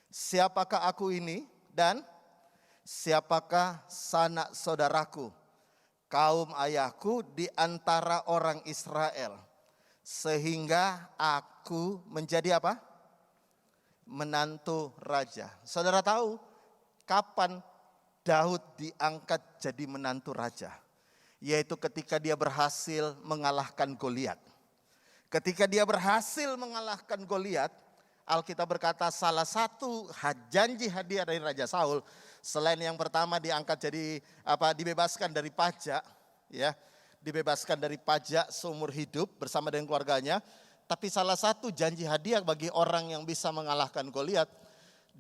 "Siapakah aku ini dan siapakah sanak saudaraku, kaum ayahku di antara orang Israel, sehingga aku menjadi apa? Menantu raja." Saudara tahu kapan Daud diangkat jadi menantu raja? Yaitu ketika dia berhasil mengalahkan Goliat. Ketika dia berhasil mengalahkan Goliat, Alkitab berkata salah satu janji hadiah dari Raja Saul, selain yang pertama diangkat jadi dibebaskan dari pajak, ya, dibebaskan dari pajak seumur hidup bersama dengan keluarganya. Tapi salah satu janji hadiah bagi orang yang bisa mengalahkan Goliat,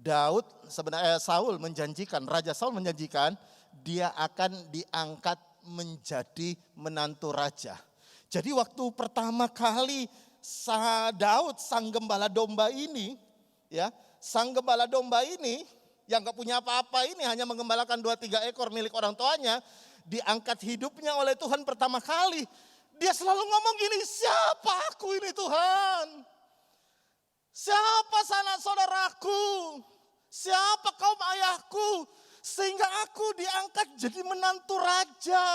Raja Saul menjanjikan dia akan diangkat menjadi menantu raja. Jadi waktu pertama kali Daud sang gembala domba ini, ya, sang gembala domba ini yang gak punya apa-apa ini hanya menggembalakan 2-3 ekor milik orang tuanya, diangkat hidupnya oleh Tuhan pertama kali. Dia selalu ngomong gini, "Siapa aku ini Tuhan? Siapa sanak saudaraku? Siapa kaum ayahku? Sehingga aku diangkat jadi menantu raja."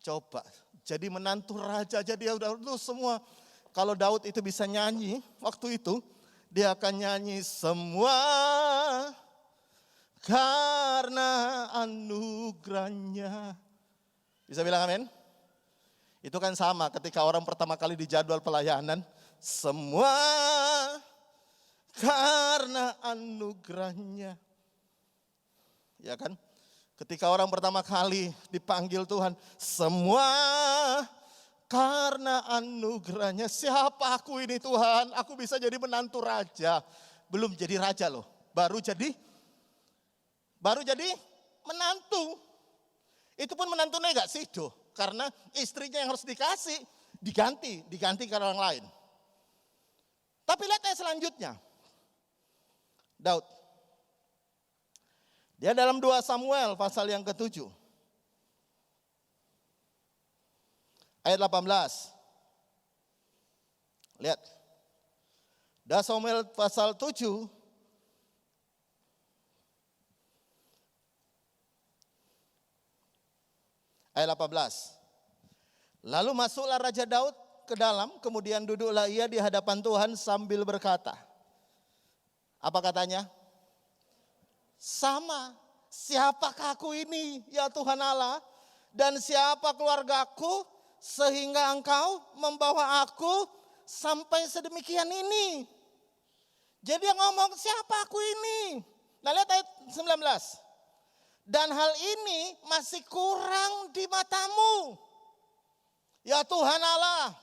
Coba, jadi menantu raja, jadi udah semua. Kalau Daud itu bisa nyanyi waktu itu, Dia akan nyanyi semua karena anugerahnya. Bisa bilang amin? Itu kan sama ketika orang pertama kali di jadwal pelayanan. Semua karena anugerahnya. Ya kan? Ketika orang pertama kali dipanggil Tuhan. Semua karena anugerahnya. Siapa aku ini Tuhan? Aku bisa jadi menantu raja. Belum jadi raja loh. Baru jadi menantu. Itu pun menantunya gak sido. Karena istrinya yang harus dikasih, diganti ke orang lain. Tapi lihat ayat selanjutnya. Daud. Dia dalam 2 Samuel pasal yang ke-7. Ayat 18. Lihat. 2 Samuel pasal 7. Ayat 18. Lalu masuklah Raja Daud ke dalam, kemudian duduklah ia di hadapan Tuhan sambil berkata. Apa katanya? Sama, siapakah aku ini ya Tuhan Allah, dan siapa keluargaku sehingga engkau membawa aku sampai sedemikian ini. Jadi dia ngomong siapa aku ini. Nah lihat ayat 19. Dan hal ini masih kurang di matamu. Ya Tuhan Allah,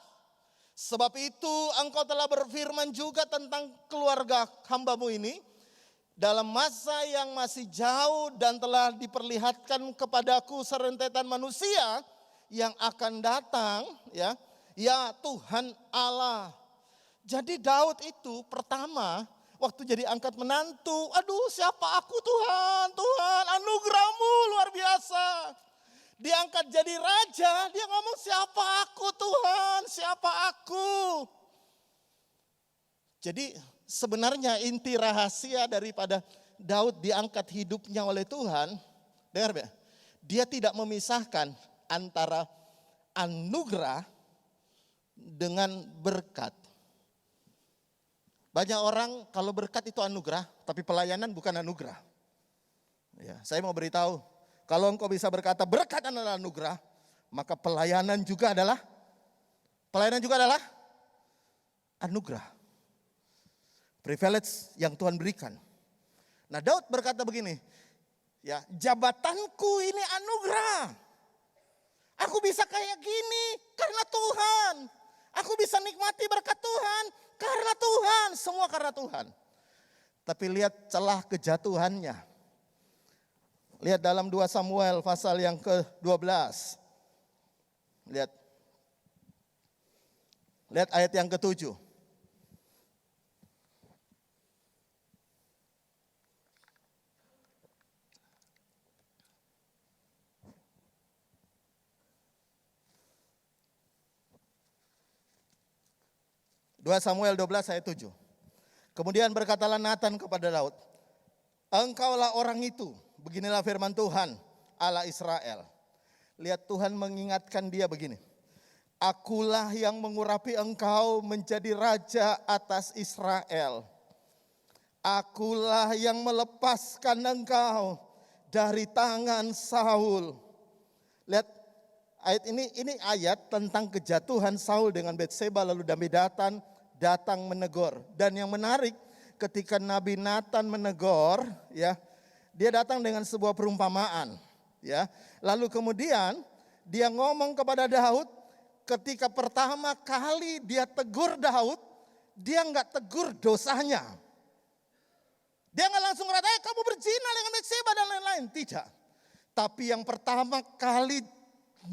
sebab itu engkau telah berfirman juga tentang keluarga hambamu ini. Dalam masa yang masih jauh dan telah diperlihatkan kepadaku serentetan manusia yang akan datang. Ya Tuhan Allah. Jadi Daud itu pertama waktu jadi angkat menantu. Aduh siapa aku Tuhan, Tuhan anugerahmu luar biasa. Diangkat jadi raja, dia ngomong siapa aku Tuhan, siapa aku. Jadi sebenarnya inti rahasia daripada Daud diangkat hidupnya oleh Tuhan. Dengar ya, dia tidak memisahkan antara anugerah dengan berkat. Banyak orang kalau berkat itu anugerah, tapi pelayanan bukan anugerah. Ya, saya mau beritahu, kalau engkau bisa berkata berkat adalah anugerah, maka pelayanan juga adalah anugerah. Privilege yang Tuhan berikan. Nah Daud berkata begini, ya jabatanku ini anugerah. Aku bisa kayak gini karena Tuhan. Aku bisa nikmati berkat Tuhan karena Tuhan. Semua karena Tuhan. Tapi lihat celah kejatuhannya. Lihat dalam 2 Samuel pasal yang ke-12. Lihat ayat yang ke-7. Samuel 12 ayat 7. Kemudian berkatalah Nathan kepada Daud, engkaulah orang itu, beginilah firman Tuhan, Allah Israel. Lihat Tuhan mengingatkan dia begini, akulah yang mengurapi engkau menjadi raja atas Israel. Akulah yang melepaskan engkau dari tangan Saul. Lihat ayat ini ayat tentang kejatuhan Saul dengan Batseba, lalu Damai datang menegur. Dan yang menarik ketika Nabi Nathan menegur, ya, dia datang dengan sebuah perumpamaan, ya. Lalu kemudian dia ngomong kepada Daud, ketika pertama kali dia tegur Daud, dia nggak tegur dosanya. Dia nggak langsung berkata, kamu berzina dengan Batseba dan lain-lain. Tidak. Tapi yang pertama kali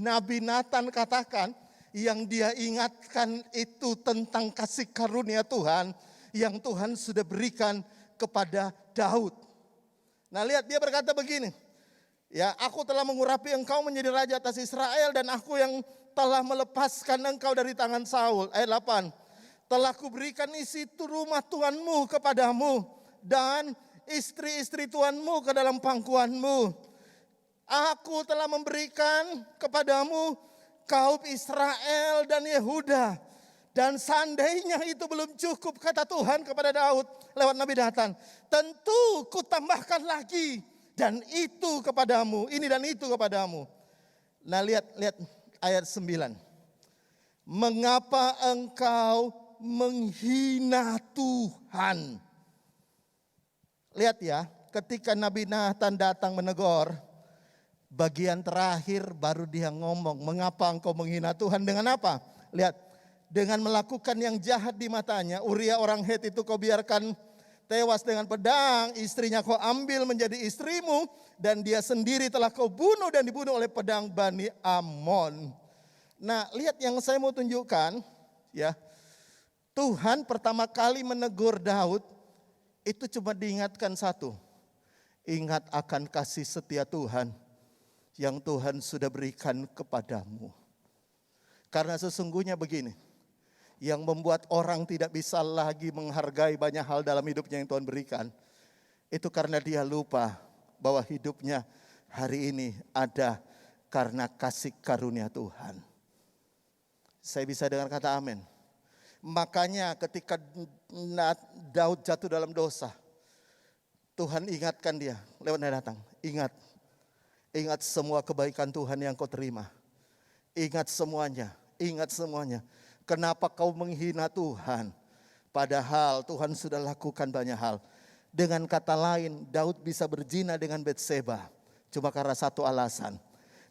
Nabi Nathan katakan, yang dia ingatkan itu tentang kasih karunia Tuhan yang Tuhan sudah berikan kepada Daud. Nah lihat dia berkata begini, ya aku telah mengurapi engkau menjadi raja atas Israel dan aku yang telah melepaskan engkau dari tangan Saul. Ayat 8, telah kuberikan isi rumah Tuhanmu kepadamu dan istri-istri Tuhanmu ke dalam pangkuanmu. Aku telah memberikan kepadamu kaum Israel dan Yehuda Dan seandainya itu belum cukup, kata Tuhan kepada Daud lewat Nabi Nathan, tentu kutambahkan lagi dan itu kepadamu, ini dan itu kepadamu. Nah, lihat ayat 9. Mengapa engkau menghina Tuhan? Lihat ya, ketika Nabi Nathan datang menegur, bagian terakhir baru dia ngomong, mengapa engkau menghina Tuhan dengan apa? Lihat, dengan melakukan yang jahat di matanya, Uria orang Het itu kau biarkan tewas dengan pedang, istrinya kau ambil menjadi istrimu, dan dia sendiri telah kau bunuh dan dibunuh oleh pedang Bani Ammon. Nah, lihat yang saya mau tunjukkan, ya. Tuhan pertama kali menegur Daud, itu cuma diingatkan satu. Ingat akan kasih setia Tuhan yang Tuhan sudah berikan kepadamu. Karena sesungguhnya begini, yang membuat orang tidak bisa lagi menghargai banyak hal dalam hidupnya yang Tuhan berikan, itu karena dia lupa bahwa hidupnya hari ini ada karena kasih karunia Tuhan. Saya bisa dengar kata amin. Makanya ketika Daud jatuh dalam dosa, Tuhan ingatkan dia lewat datang. Ingat semua kebaikan Tuhan yang kau terima. Ingat semuanya. Kenapa kau menghina Tuhan? Padahal Tuhan sudah lakukan banyak hal. Dengan kata lain, Daud bisa berzina dengan Betseba cuma karena satu alasan.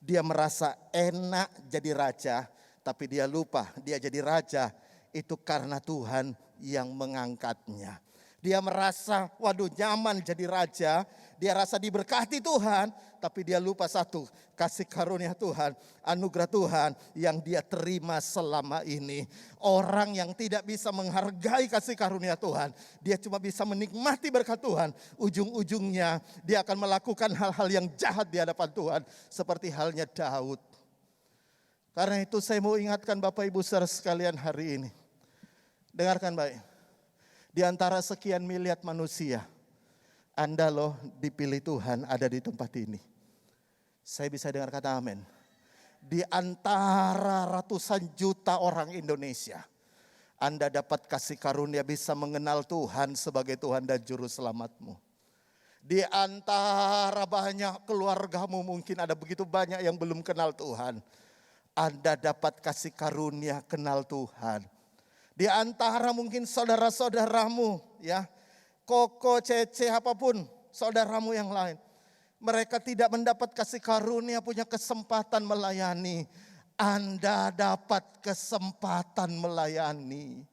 Dia merasa enak jadi raja, tapi dia lupa dia jadi raja itu karena Tuhan yang mengangkatnya. Dia merasa waduh nyaman jadi raja, dia rasa diberkati Tuhan, tapi dia lupa satu, kasih karunia Tuhan, anugerah Tuhan yang dia terima selama ini. Orang yang tidak bisa menghargai kasih karunia Tuhan, dia cuma bisa menikmati berkat Tuhan, ujung-ujungnya dia akan melakukan hal-hal yang jahat di hadapan Tuhan, seperti halnya Daud. Karena itu saya mau ingatkan Bapak Ibu saudara sekalian hari ini, dengarkan baik. Di antara sekian miliar manusia, Anda loh dipilih Tuhan ada di tempat ini. Saya bisa dengar kata amin. Di antara ratusan juta orang Indonesia, Anda dapat kasih karunia bisa mengenal Tuhan sebagai Tuhan dan Juru Selamatmu. Di antara banyak keluargamu mungkin ada begitu banyak yang belum kenal Tuhan. Anda dapat kasih karunia kenal Tuhan. Di antara mungkin saudara-saudaramu, ya, Koko, Cece, apapun saudaramu yang lain, mereka tidak mendapat kasih karunia, punya kesempatan melayani. Anda dapat kesempatan melayani.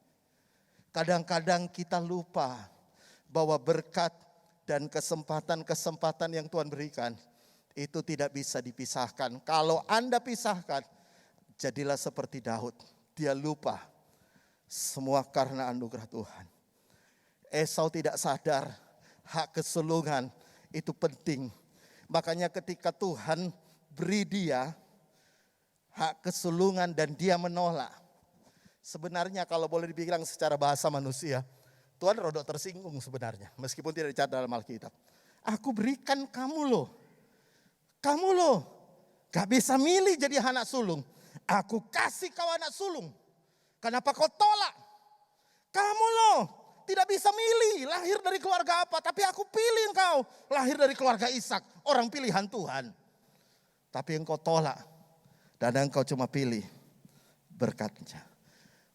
Kadang-kadang kita lupa bahwa berkat dan kesempatan-kesempatan yang Tuhan berikan itu tidak bisa dipisahkan. Kalau Anda pisahkan, jadilah seperti Daud. Dia lupa. Semua karena anugerah Tuhan. Esau tidak sadar hak kesulungan itu penting. Makanya ketika Tuhan beri dia hak kesulungan dan dia menolak. Sebenarnya kalau boleh dibilang secara bahasa manusia, Tuhan rodok tersinggung sebenarnya. Meskipun tidak dicatat dalam Alkitab. Aku berikan kamu loh. Kamu loh gak bisa milih jadi anak sulung. Aku kasih kau anak sulung. Kenapa kau tolak? Kamu loh tidak bisa milih lahir dari keluarga apa. Tapi aku pilih engkau lahir dari keluarga Ishak. Orang pilihan Tuhan. Tapi engkau tolak. Dan engkau cuma pilih berkatnya.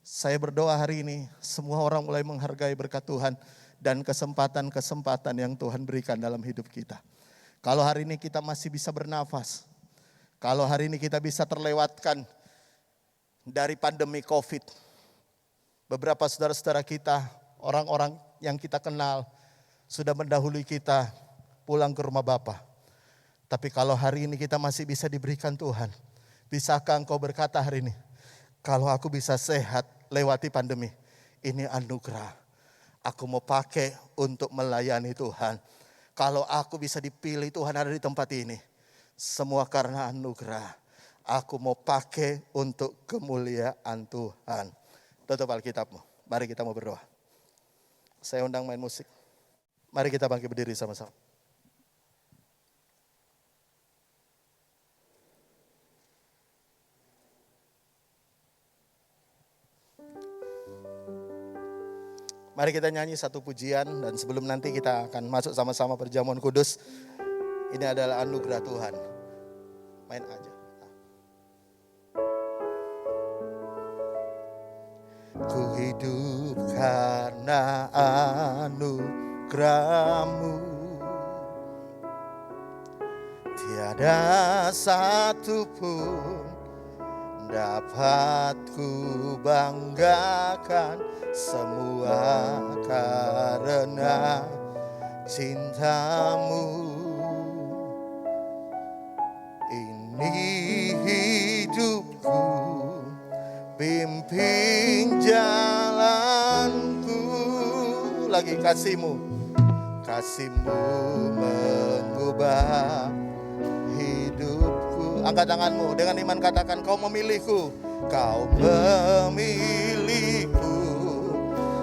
Saya berdoa hari ini semua orang mulai menghargai berkat Tuhan. Dan kesempatan-kesempatan yang Tuhan berikan dalam hidup kita. Kalau hari ini kita masih bisa bernafas. Kalau hari ini kita bisa terlewatkan dari pandemi COVID, beberapa saudara-saudara kita, orang-orang yang kita kenal, sudah mendahului kita pulang ke rumah Bapa. Tapi kalau hari ini kita masih bisa diberikan Tuhan, bisakah engkau berkata hari ini, kalau aku bisa sehat lewati pandemi, ini anugerah. Aku mau pakai untuk melayani Tuhan. Kalau aku bisa dipilih Tuhan ada di tempat ini, semua karena anugerah. Aku mau pakai untuk kemuliaan Tuhan. Tutup Alkitabmu. Mari kita mau berdoa. Saya undang main musik. Mari kita bangkit berdiri sama-sama. Mari kita nyanyi satu pujian dan sebelum nanti kita akan masuk sama-sama perjamuan kudus. Ini adalah anugerah Tuhan. Main aja. Ku hidup karena anugerah-Mu. Tiada satu pun dapat ku banggakan, semua karena cinta-Mu. Ini hidupku, pimpin jalanku. Lagi kasih-Mu, kasih-Mu mengubah hidupku. Angkat tanganmu dengan iman, katakan, Kau memilihku. Kau memilihku,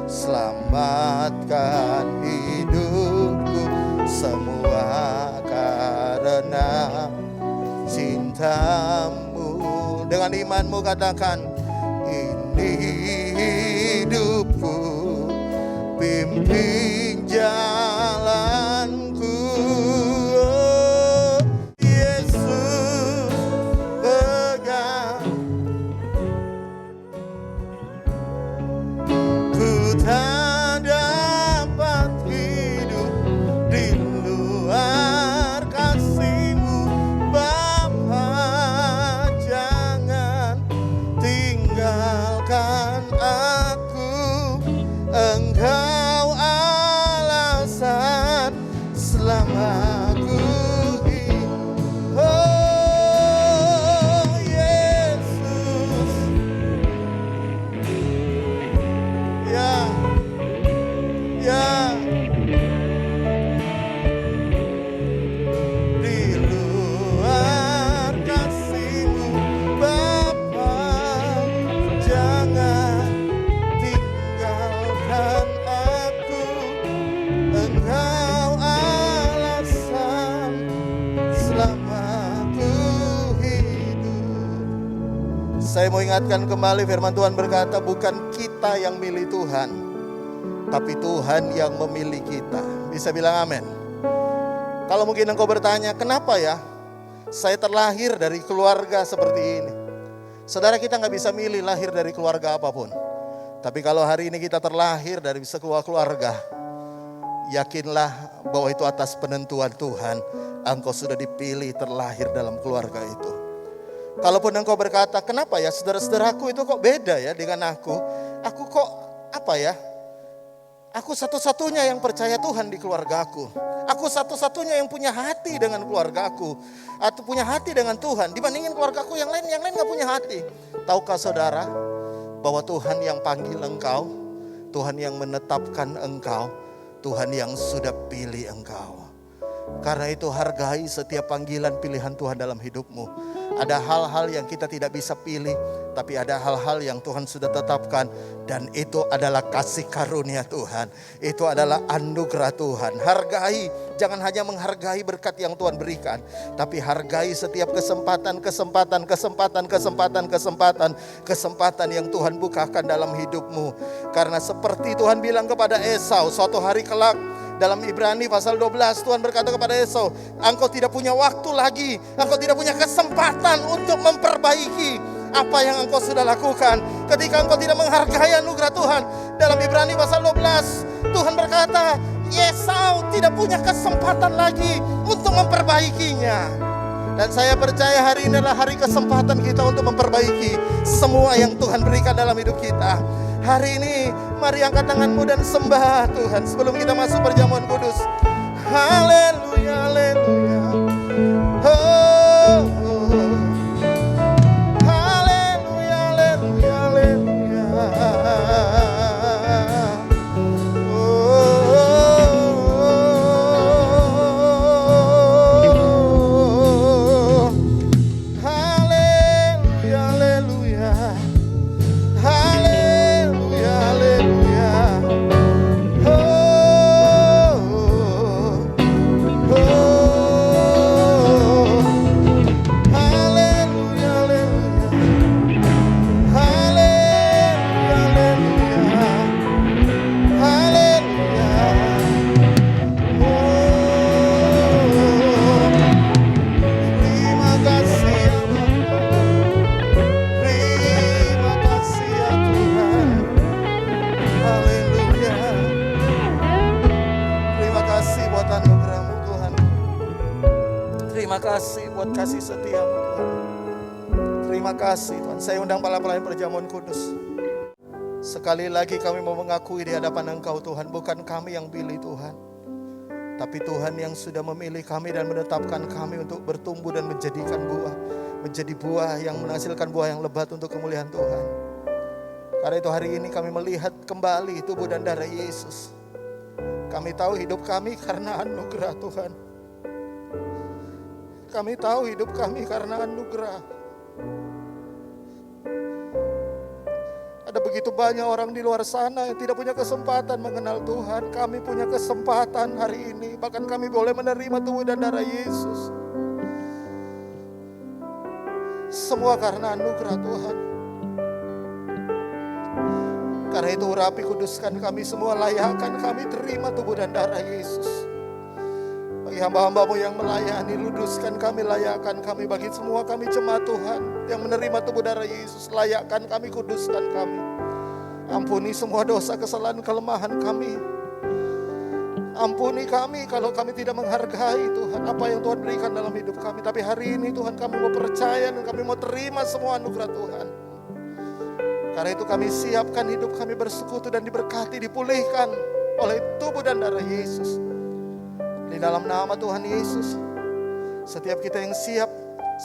selamatkan hidupku, semua karena cinta-Mu. Dengan imanmu katakan, ini hidupku, pimpin jalanku. Oh, Yesus pegang, ku tak dapat hidup di luar kasih-Mu. Bapa, jangan tinggalkan aku, Engkau alasan selama aku hidup. Oh Yesus, ya, ya, di luar kasih-Mu, Bapa, jangan tinggalkan aku, Engkau alasan selama aku hidup. Saya mau ingatkan kembali firman Tuhan berkata, bukan kita yang milih Tuhan, tapi Tuhan yang memilih kita. Bisa bilang amin? Kalau mungkin engkau bertanya, kenapa ya saya terlahir dari keluarga seperti ini? Saudara, kita gak bisa milih lahir dari keluarga apapun. Tapi kalau hari ini kita terlahir dari sebuah keluarga, yakinlah bahwa itu atas penentuan Tuhan. Engkau sudah dipilih terlahir dalam keluarga itu. Kalaupun engkau berkata, kenapa ya saudara-saudaraku itu kok beda ya dengan aku? Aku kok apa ya? Aku satu-satunya yang percaya Tuhan di keluarga aku. Aku satu-satunya yang punya hati dengan keluarga aku. Atau punya hati dengan Tuhan. Dibandingin keluarga aku yang lain gak punya hati. Tahukah saudara bahwa Tuhan yang panggil engkau, Tuhan yang menetapkan engkau, Tuhan yang sudah pilih engkau. Karena itu hargai setiap panggilan pilihan Tuhan dalam hidupmu. Ada hal-hal yang kita tidak bisa pilih, tapi ada hal-hal yang Tuhan sudah tetapkan. Dan itu adalah kasih karunia Tuhan. Itu adalah anugerah Tuhan. Hargai, jangan hanya menghargai berkat yang Tuhan berikan, tapi hargai setiap kesempatan yang Tuhan bukakan dalam hidupmu. Karena seperti Tuhan bilang kepada Esau suatu hari kelak, dalam Ibrani pasal 12, Tuhan berkata kepada Esau, engkau tidak punya waktu lagi, engkau tidak punya kesempatan untuk memperbaiki apa yang engkau sudah lakukan ketika engkau tidak menghargai anugerah Tuhan. Dalam Ibrani pasal 12, Tuhan berkata, Esau tidak punya kesempatan lagi untuk memperbaikinya. Dan saya percaya hari ini adalah hari kesempatan kita untuk memperbaiki semua yang Tuhan berikan dalam hidup kita. Hari ini mari angkat tanganmu dan sembah Tuhan sebelum kita masuk perjamuan kudus. Haleluya, haleluya. Oh, oh. Haleluya, haleluya, haleluya. Oh, haleluya, haleluya. Haleluya, haleluya. Oh, oh, oh. kasih setia-Mu Tuhan. Terima kasih Tuhan. Saya undang para pelayan perjamuan kudus. Sekali lagi kami mau mengakui di hadapan Engkau Tuhan, bukan kami yang pilih Tuhan, tapi Tuhan yang sudah memilih kami dan menetapkan kami untuk bertumbuh dan menjadikan buah. Menjadi buah yang menghasilkan buah yang lebat untuk kemuliaan Tuhan. Karena itu hari ini kami melihat kembali tubuh dan darah Yesus. Kami tahu hidup kami karena anugerah Tuhan. Kami tahu hidup kami karena anugerah. Ada begitu banyak orang di luar sana yang tidak punya kesempatan mengenal Tuhan. Kami punya kesempatan hari ini. Bahkan kami boleh menerima tubuh dan darah Yesus. Semua karena anugerah Tuhan. Karena itu urapi kuduskan kami semua, layakkan kami terima tubuh dan darah Yesus. Bagi hamba-hamba-Mu yang melayani, luduskan kami, layakkan kami. Bagi semua kami jemaat Tuhan yang menerima tubuh darah Yesus, layakkan kami, kuduskan kami. Ampuni semua dosa, kesalahan, kelemahan kami. Ampuni kami kalau kami tidak menghargai Tuhan apa yang Tuhan berikan dalam hidup kami. Tapi hari ini Tuhan kami mau percaya dan kami mau terima semua anugerah Tuhan. Karena itu kami siapkan hidup kami bersekutu dan diberkati, dipulihkan oleh tubuh dan darah Yesus. Di dalam nama Tuhan Yesus, setiap kita yang siap,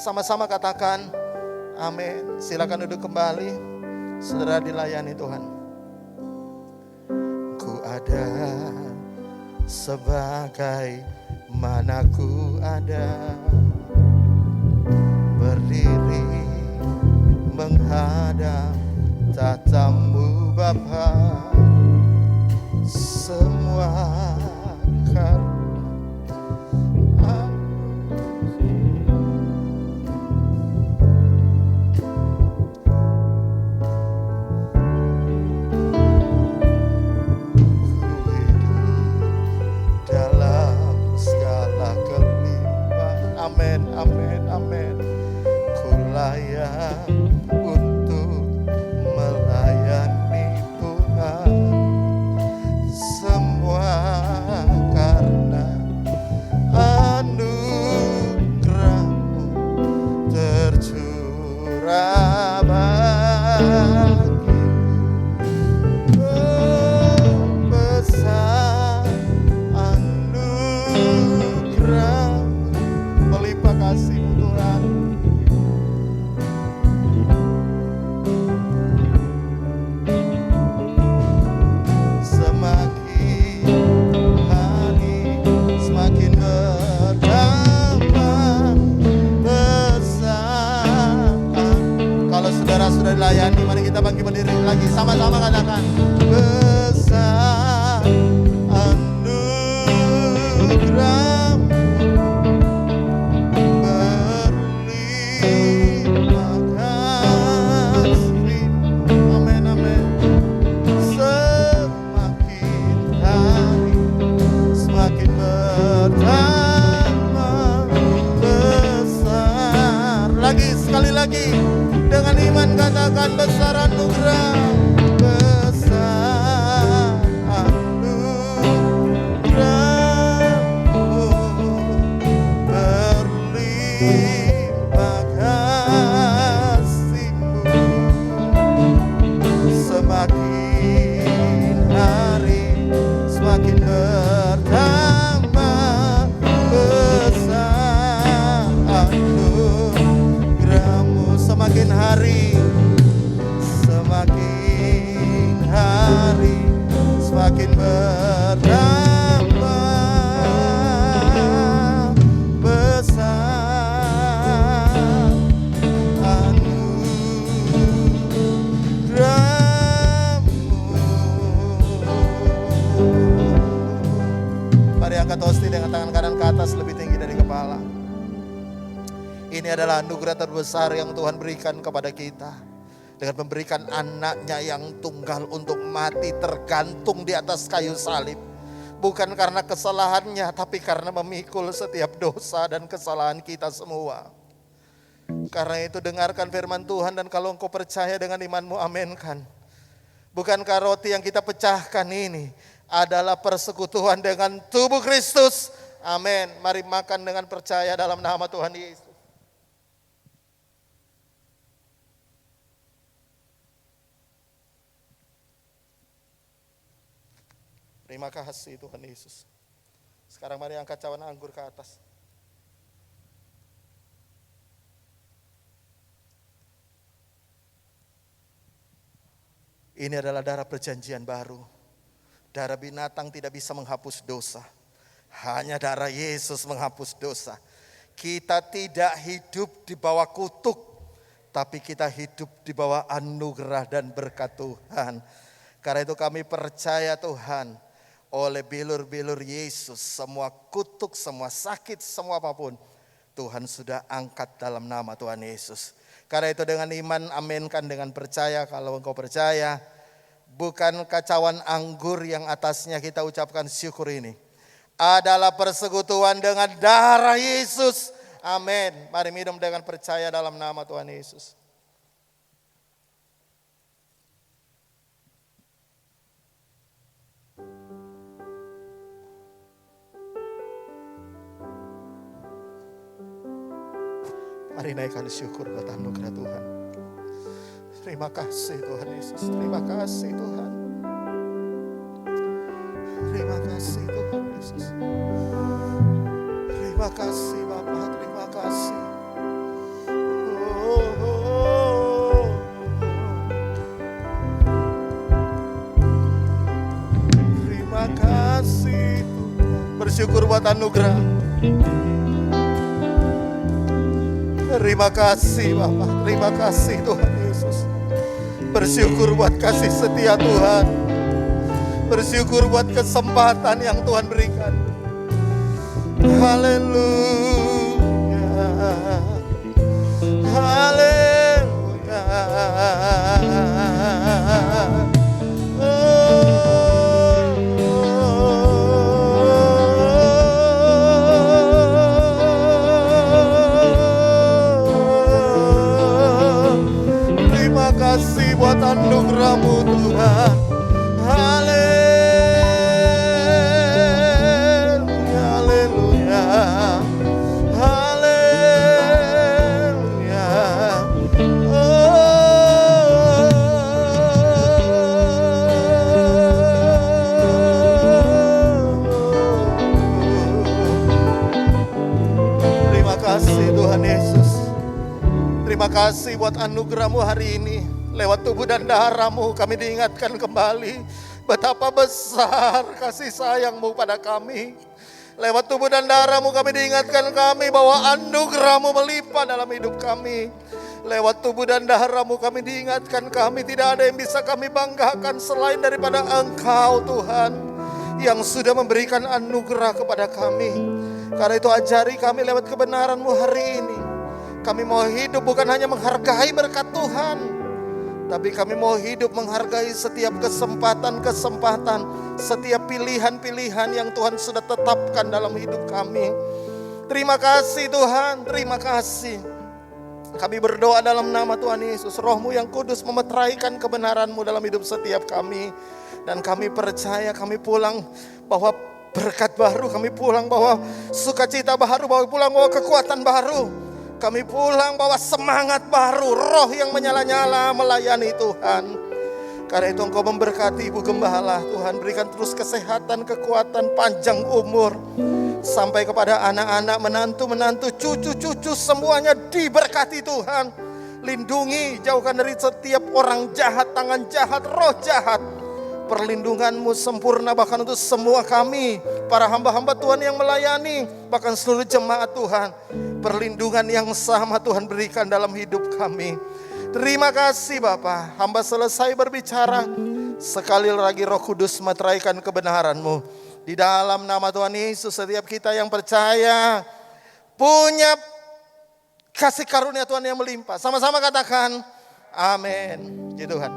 sama-sama katakan amin. Silakan duduk kembali, saudara dilayani Tuhan. Ku ada sebagai mana ku ada, berdiri menghadap tatamu Bapa, semua karena amin, amin, amin. Ku layak untuk melayani Tuhan. Semua karena anugerah-Mu tercurah bagiku. Oh, besar anugerah, melimpah kasih-Mu Tuhan. Semakin hari semakin berdampak besar. Kalau saudara sudah dilayani, mari kita bangkit berdiri lagi, sama-sama katakan besar anugerah. Sekali lagi dengan iman katakan besar anugerah, besar anugerah-Mu, berlimpah kasih-Mu. Semakin hari semakin bertambah besar anugerah-Mu. Semakin hari semakin bertambah besar anugerah-Mu. Mari angkat tosti dengan tangan kanan ke atas lebih tinggi dari kepala. Ini adalah anugerah terbesar yang Tuhan berikan kepada kita. Dengan memberikan anaknya yang tunggal untuk mati tergantung di atas kayu salib. Bukan karena kesalahannya, tapi karena memikul setiap dosa dan kesalahan kita semua. Karena itu dengarkan firman Tuhan, dan kalau engkau percaya dengan imanmu, aminkan. Bukankah roti yang kita pecahkan ini adalah persekutuan dengan tubuh Kristus? Amin. Mari makan dengan percaya dalam nama Tuhan Yesus. Terima kasih Tuhan Yesus. Sekarang mari angkat cawan anggur ke atas. Ini adalah darah perjanjian baru. Darah binatang tidak bisa menghapus dosa. Hanya darah Yesus menghapus dosa. Kita tidak hidup di bawah kutuk, tapi kita hidup di bawah anugerah dan berkat Tuhan. Karena itu kami percaya Tuhan, oleh bilur-bilur Yesus, semua kutuk, semua sakit, semua apapun, Tuhan sudah angkat dalam nama Tuhan Yesus. Karena itu dengan iman, aminkan dengan percaya. Kalau engkau percaya, bukan kacauan anggur yang atasnya kita ucapkan syukur ini, adalah persekutuan dengan darah Yesus. Amin. Mari minum dengan percaya dalam nama Tuhan Yesus. Mari naikkan syukur buat anugerah Tuhan. Terima kasih Tuhan Yesus. Terima kasih Tuhan. Terima kasih Tuhan Yesus. Terima kasih Bapa. Terima kasih. Terima kasih Tuhan. Bersyukur buat anugerah. Terima kasih Bapak, terima kasih Tuhan Yesus. Bersyukur buat kasih setia Tuhan. Bersyukur buat kesempatan yang Tuhan berikan. Haleluya. Haleluya. Kasih buat anugerah-Mu Tuhan. Haleluya, haleluya, haleluya. Terima kasih Tuhan Yesus. Terima kasih buat anugerah-Mu hari ini. Lewat tubuh dan darah-Mu kami diingatkan kembali betapa besar kasih sayang-Mu pada kami. Lewat tubuh dan darah-Mu kami diingatkan bahwa anugerah-Mu melimpah dalam hidup kami. Lewat tubuh dan darah-Mu kami diingatkan tidak ada yang bisa kami banggakan selain daripada Engkau Tuhan, yang sudah memberikan anugerah kepada kami. Karena itu ajari kami lewat kebenaran-Mu hari ini. Kami mau hidup bukan hanya menghargai berkat Tuhan, tapi kami mau hidup menghargai setiap kesempatan-kesempatan, setiap pilihan-pilihan yang Tuhan sudah tetapkan dalam hidup kami. Terima kasih Tuhan, terima kasih. Kami berdoa dalam nama Tuhan Yesus, Roh-Mu yang kudus memeteraikan kebenaran-Mu dalam hidup setiap kami. Dan kami percaya kami pulang bahwa berkat baru, kami pulang bahwa sukacita baru, bahwa pulang bahwa kekuatan baru. Kami pulang bawa semangat baru, roh yang menyala-nyala melayani Tuhan. Karena itu Engkau memberkati Ibu Gembala, Tuhan berikan terus kesehatan, kekuatan, panjang umur. Sampai kepada anak-anak, menantu-menantu, cucu-cucu semuanya diberkati Tuhan. Lindungi, jauhkan dari setiap orang jahat, tangan jahat, roh jahat. Perlindungan-Mu sempurna bahkan untuk semua kami, para hamba-hamba Tuhan yang melayani, bahkan seluruh jemaat Tuhan. Perlindungan yang sama Tuhan berikan dalam hidup kami. Terima kasih Bapa, hamba selesai berbicara. Sekali lagi Roh Kudus meteraikan kebenaran-Mu. Di dalam nama Tuhan Yesus, setiap kita yang percaya punya kasih karunia Tuhan yang melimpah. Sama-sama katakan amin. Puji Tuhan.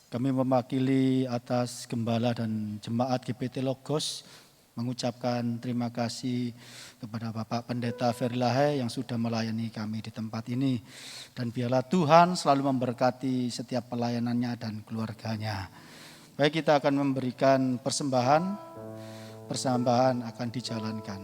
Kami mewakili atas Gembala dan Jemaat GPT Logos mengucapkan terima kasih kepada Bapak Pendeta Ferlahe yang sudah melayani kami di tempat ini. Dan biarlah Tuhan selalu memberkati setiap pelayanannya dan keluarganya. Baik, kita akan memberikan persembahan. Persembahan akan dijalankan.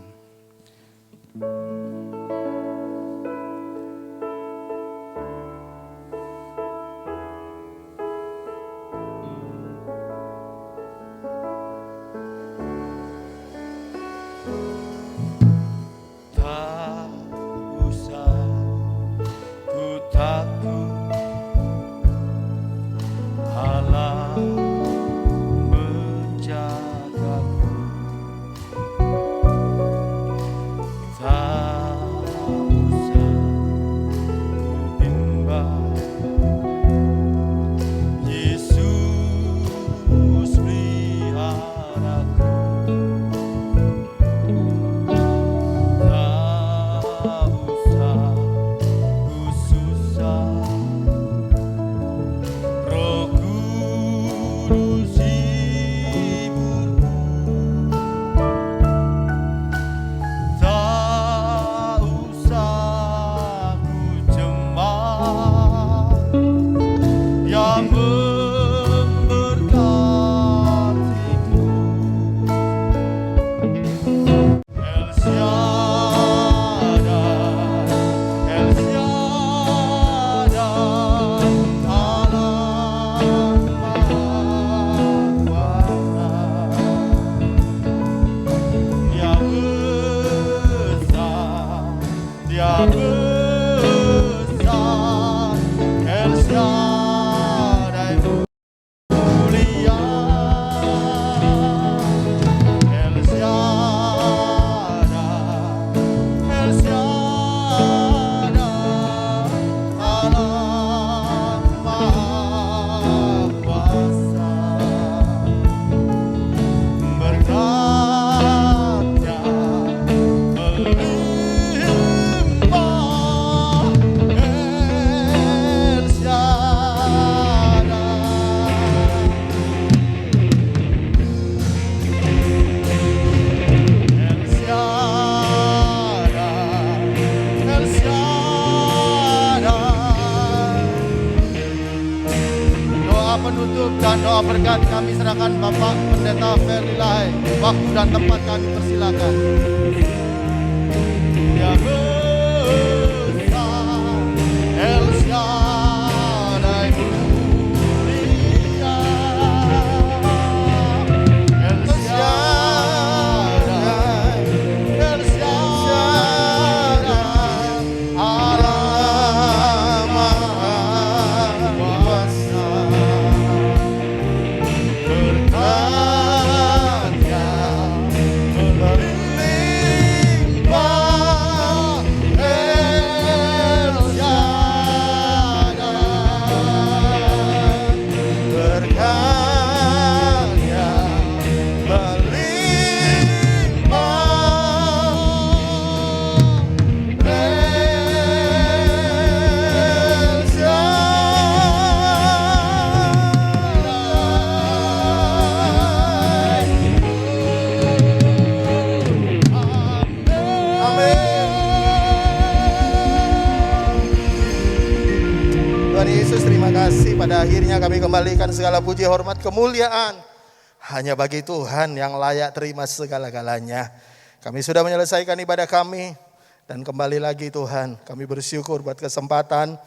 penutup dan doa berkat kami serahkan Bapak Pendeta Ferlilai. Waktu dan tempat kami persilakan. Ya besar El Shaddai mulia, El Shaddai, El Shaddai, Allah Maha Kuasa. Berkat-Nya berlimpah, El Shaddai. Berkat-Nya berlimpah, El Tuhan Yesus, terima kasih. Pada akhirnya kami kembalikan segala puji, hormat, kemuliaan hanya bagi Tuhan yang layak terima segala-galanya. Kami sudah menyelesaikan ibadah kami dan kembali lagi Tuhan. Kami bersyukur buat kesempatan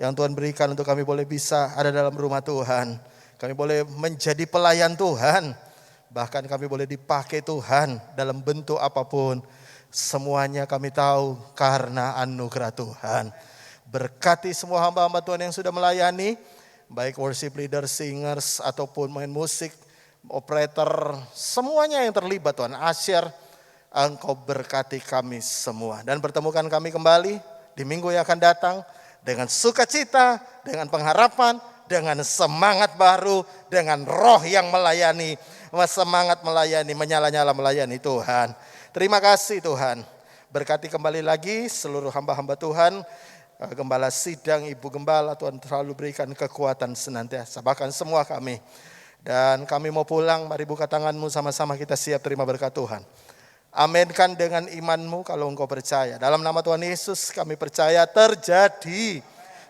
yang Tuhan berikan untuk kami boleh bisa ada dalam rumah Tuhan. Kami boleh menjadi pelayan Tuhan. Bahkan kami boleh dipakai Tuhan dalam bentuk apapun. Semuanya kami tahu karena anugerah Tuhan. Berkati semua hamba-hamba Tuhan yang sudah melayani, baik worship leader, singers, ataupun main musik, operator, semuanya yang terlibat Tuhan. Asyir, Engkau berkati kami semua. Dan pertemukan kami kembali di minggu yang akan datang dengan sukacita, dengan pengharapan, dengan semangat baru, dengan roh yang melayani, semangat melayani, menyala-nyala melayani Tuhan. Terima kasih Tuhan. Berkati kembali lagi seluruh hamba-hamba Tuhan. Gembala sidang, Ibu Gembala, Tuhan selalu berikan kekuatan senantiasa. Bahkan semua kami. Dan kami mau pulang, mari buka tanganmu sama-sama kita siap terima berkat Tuhan. Aminkan dengan imanmu kalau engkau percaya. Dalam nama Tuhan Yesus kami percaya terjadi.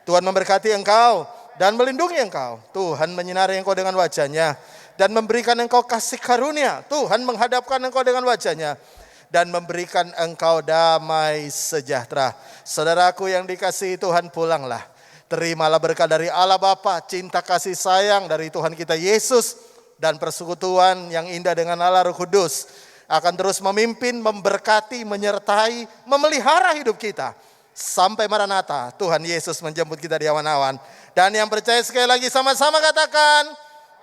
Tuhan memberkati engkau dan melindungi engkau. Tuhan menyinari engkau dengan wajah-Nya dan memberikan engkau kasih karunia. Tuhan menghadapkan engkau dengan wajah-Nya dan memberikan engkau damai sejahtera. Saudaraku yang dikasihi Tuhan, pulanglah. Terimalah berkat dari Allah Bapa, cinta kasih sayang dari Tuhan kita Yesus, dan persekutuan yang indah dengan Allah Roh Kudus akan terus memimpin, memberkati, menyertai, memelihara hidup kita. Sampai Maranatha, Tuhan Yesus menjemput kita di awan-awan. Dan yang percaya sekali lagi sama-sama katakan,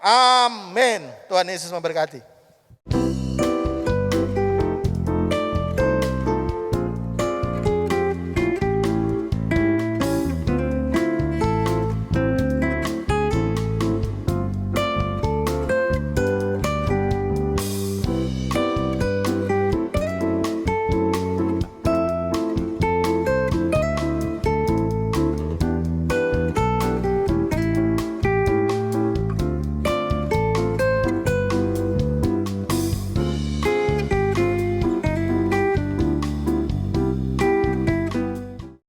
amin. Tuhan Yesus memberkati.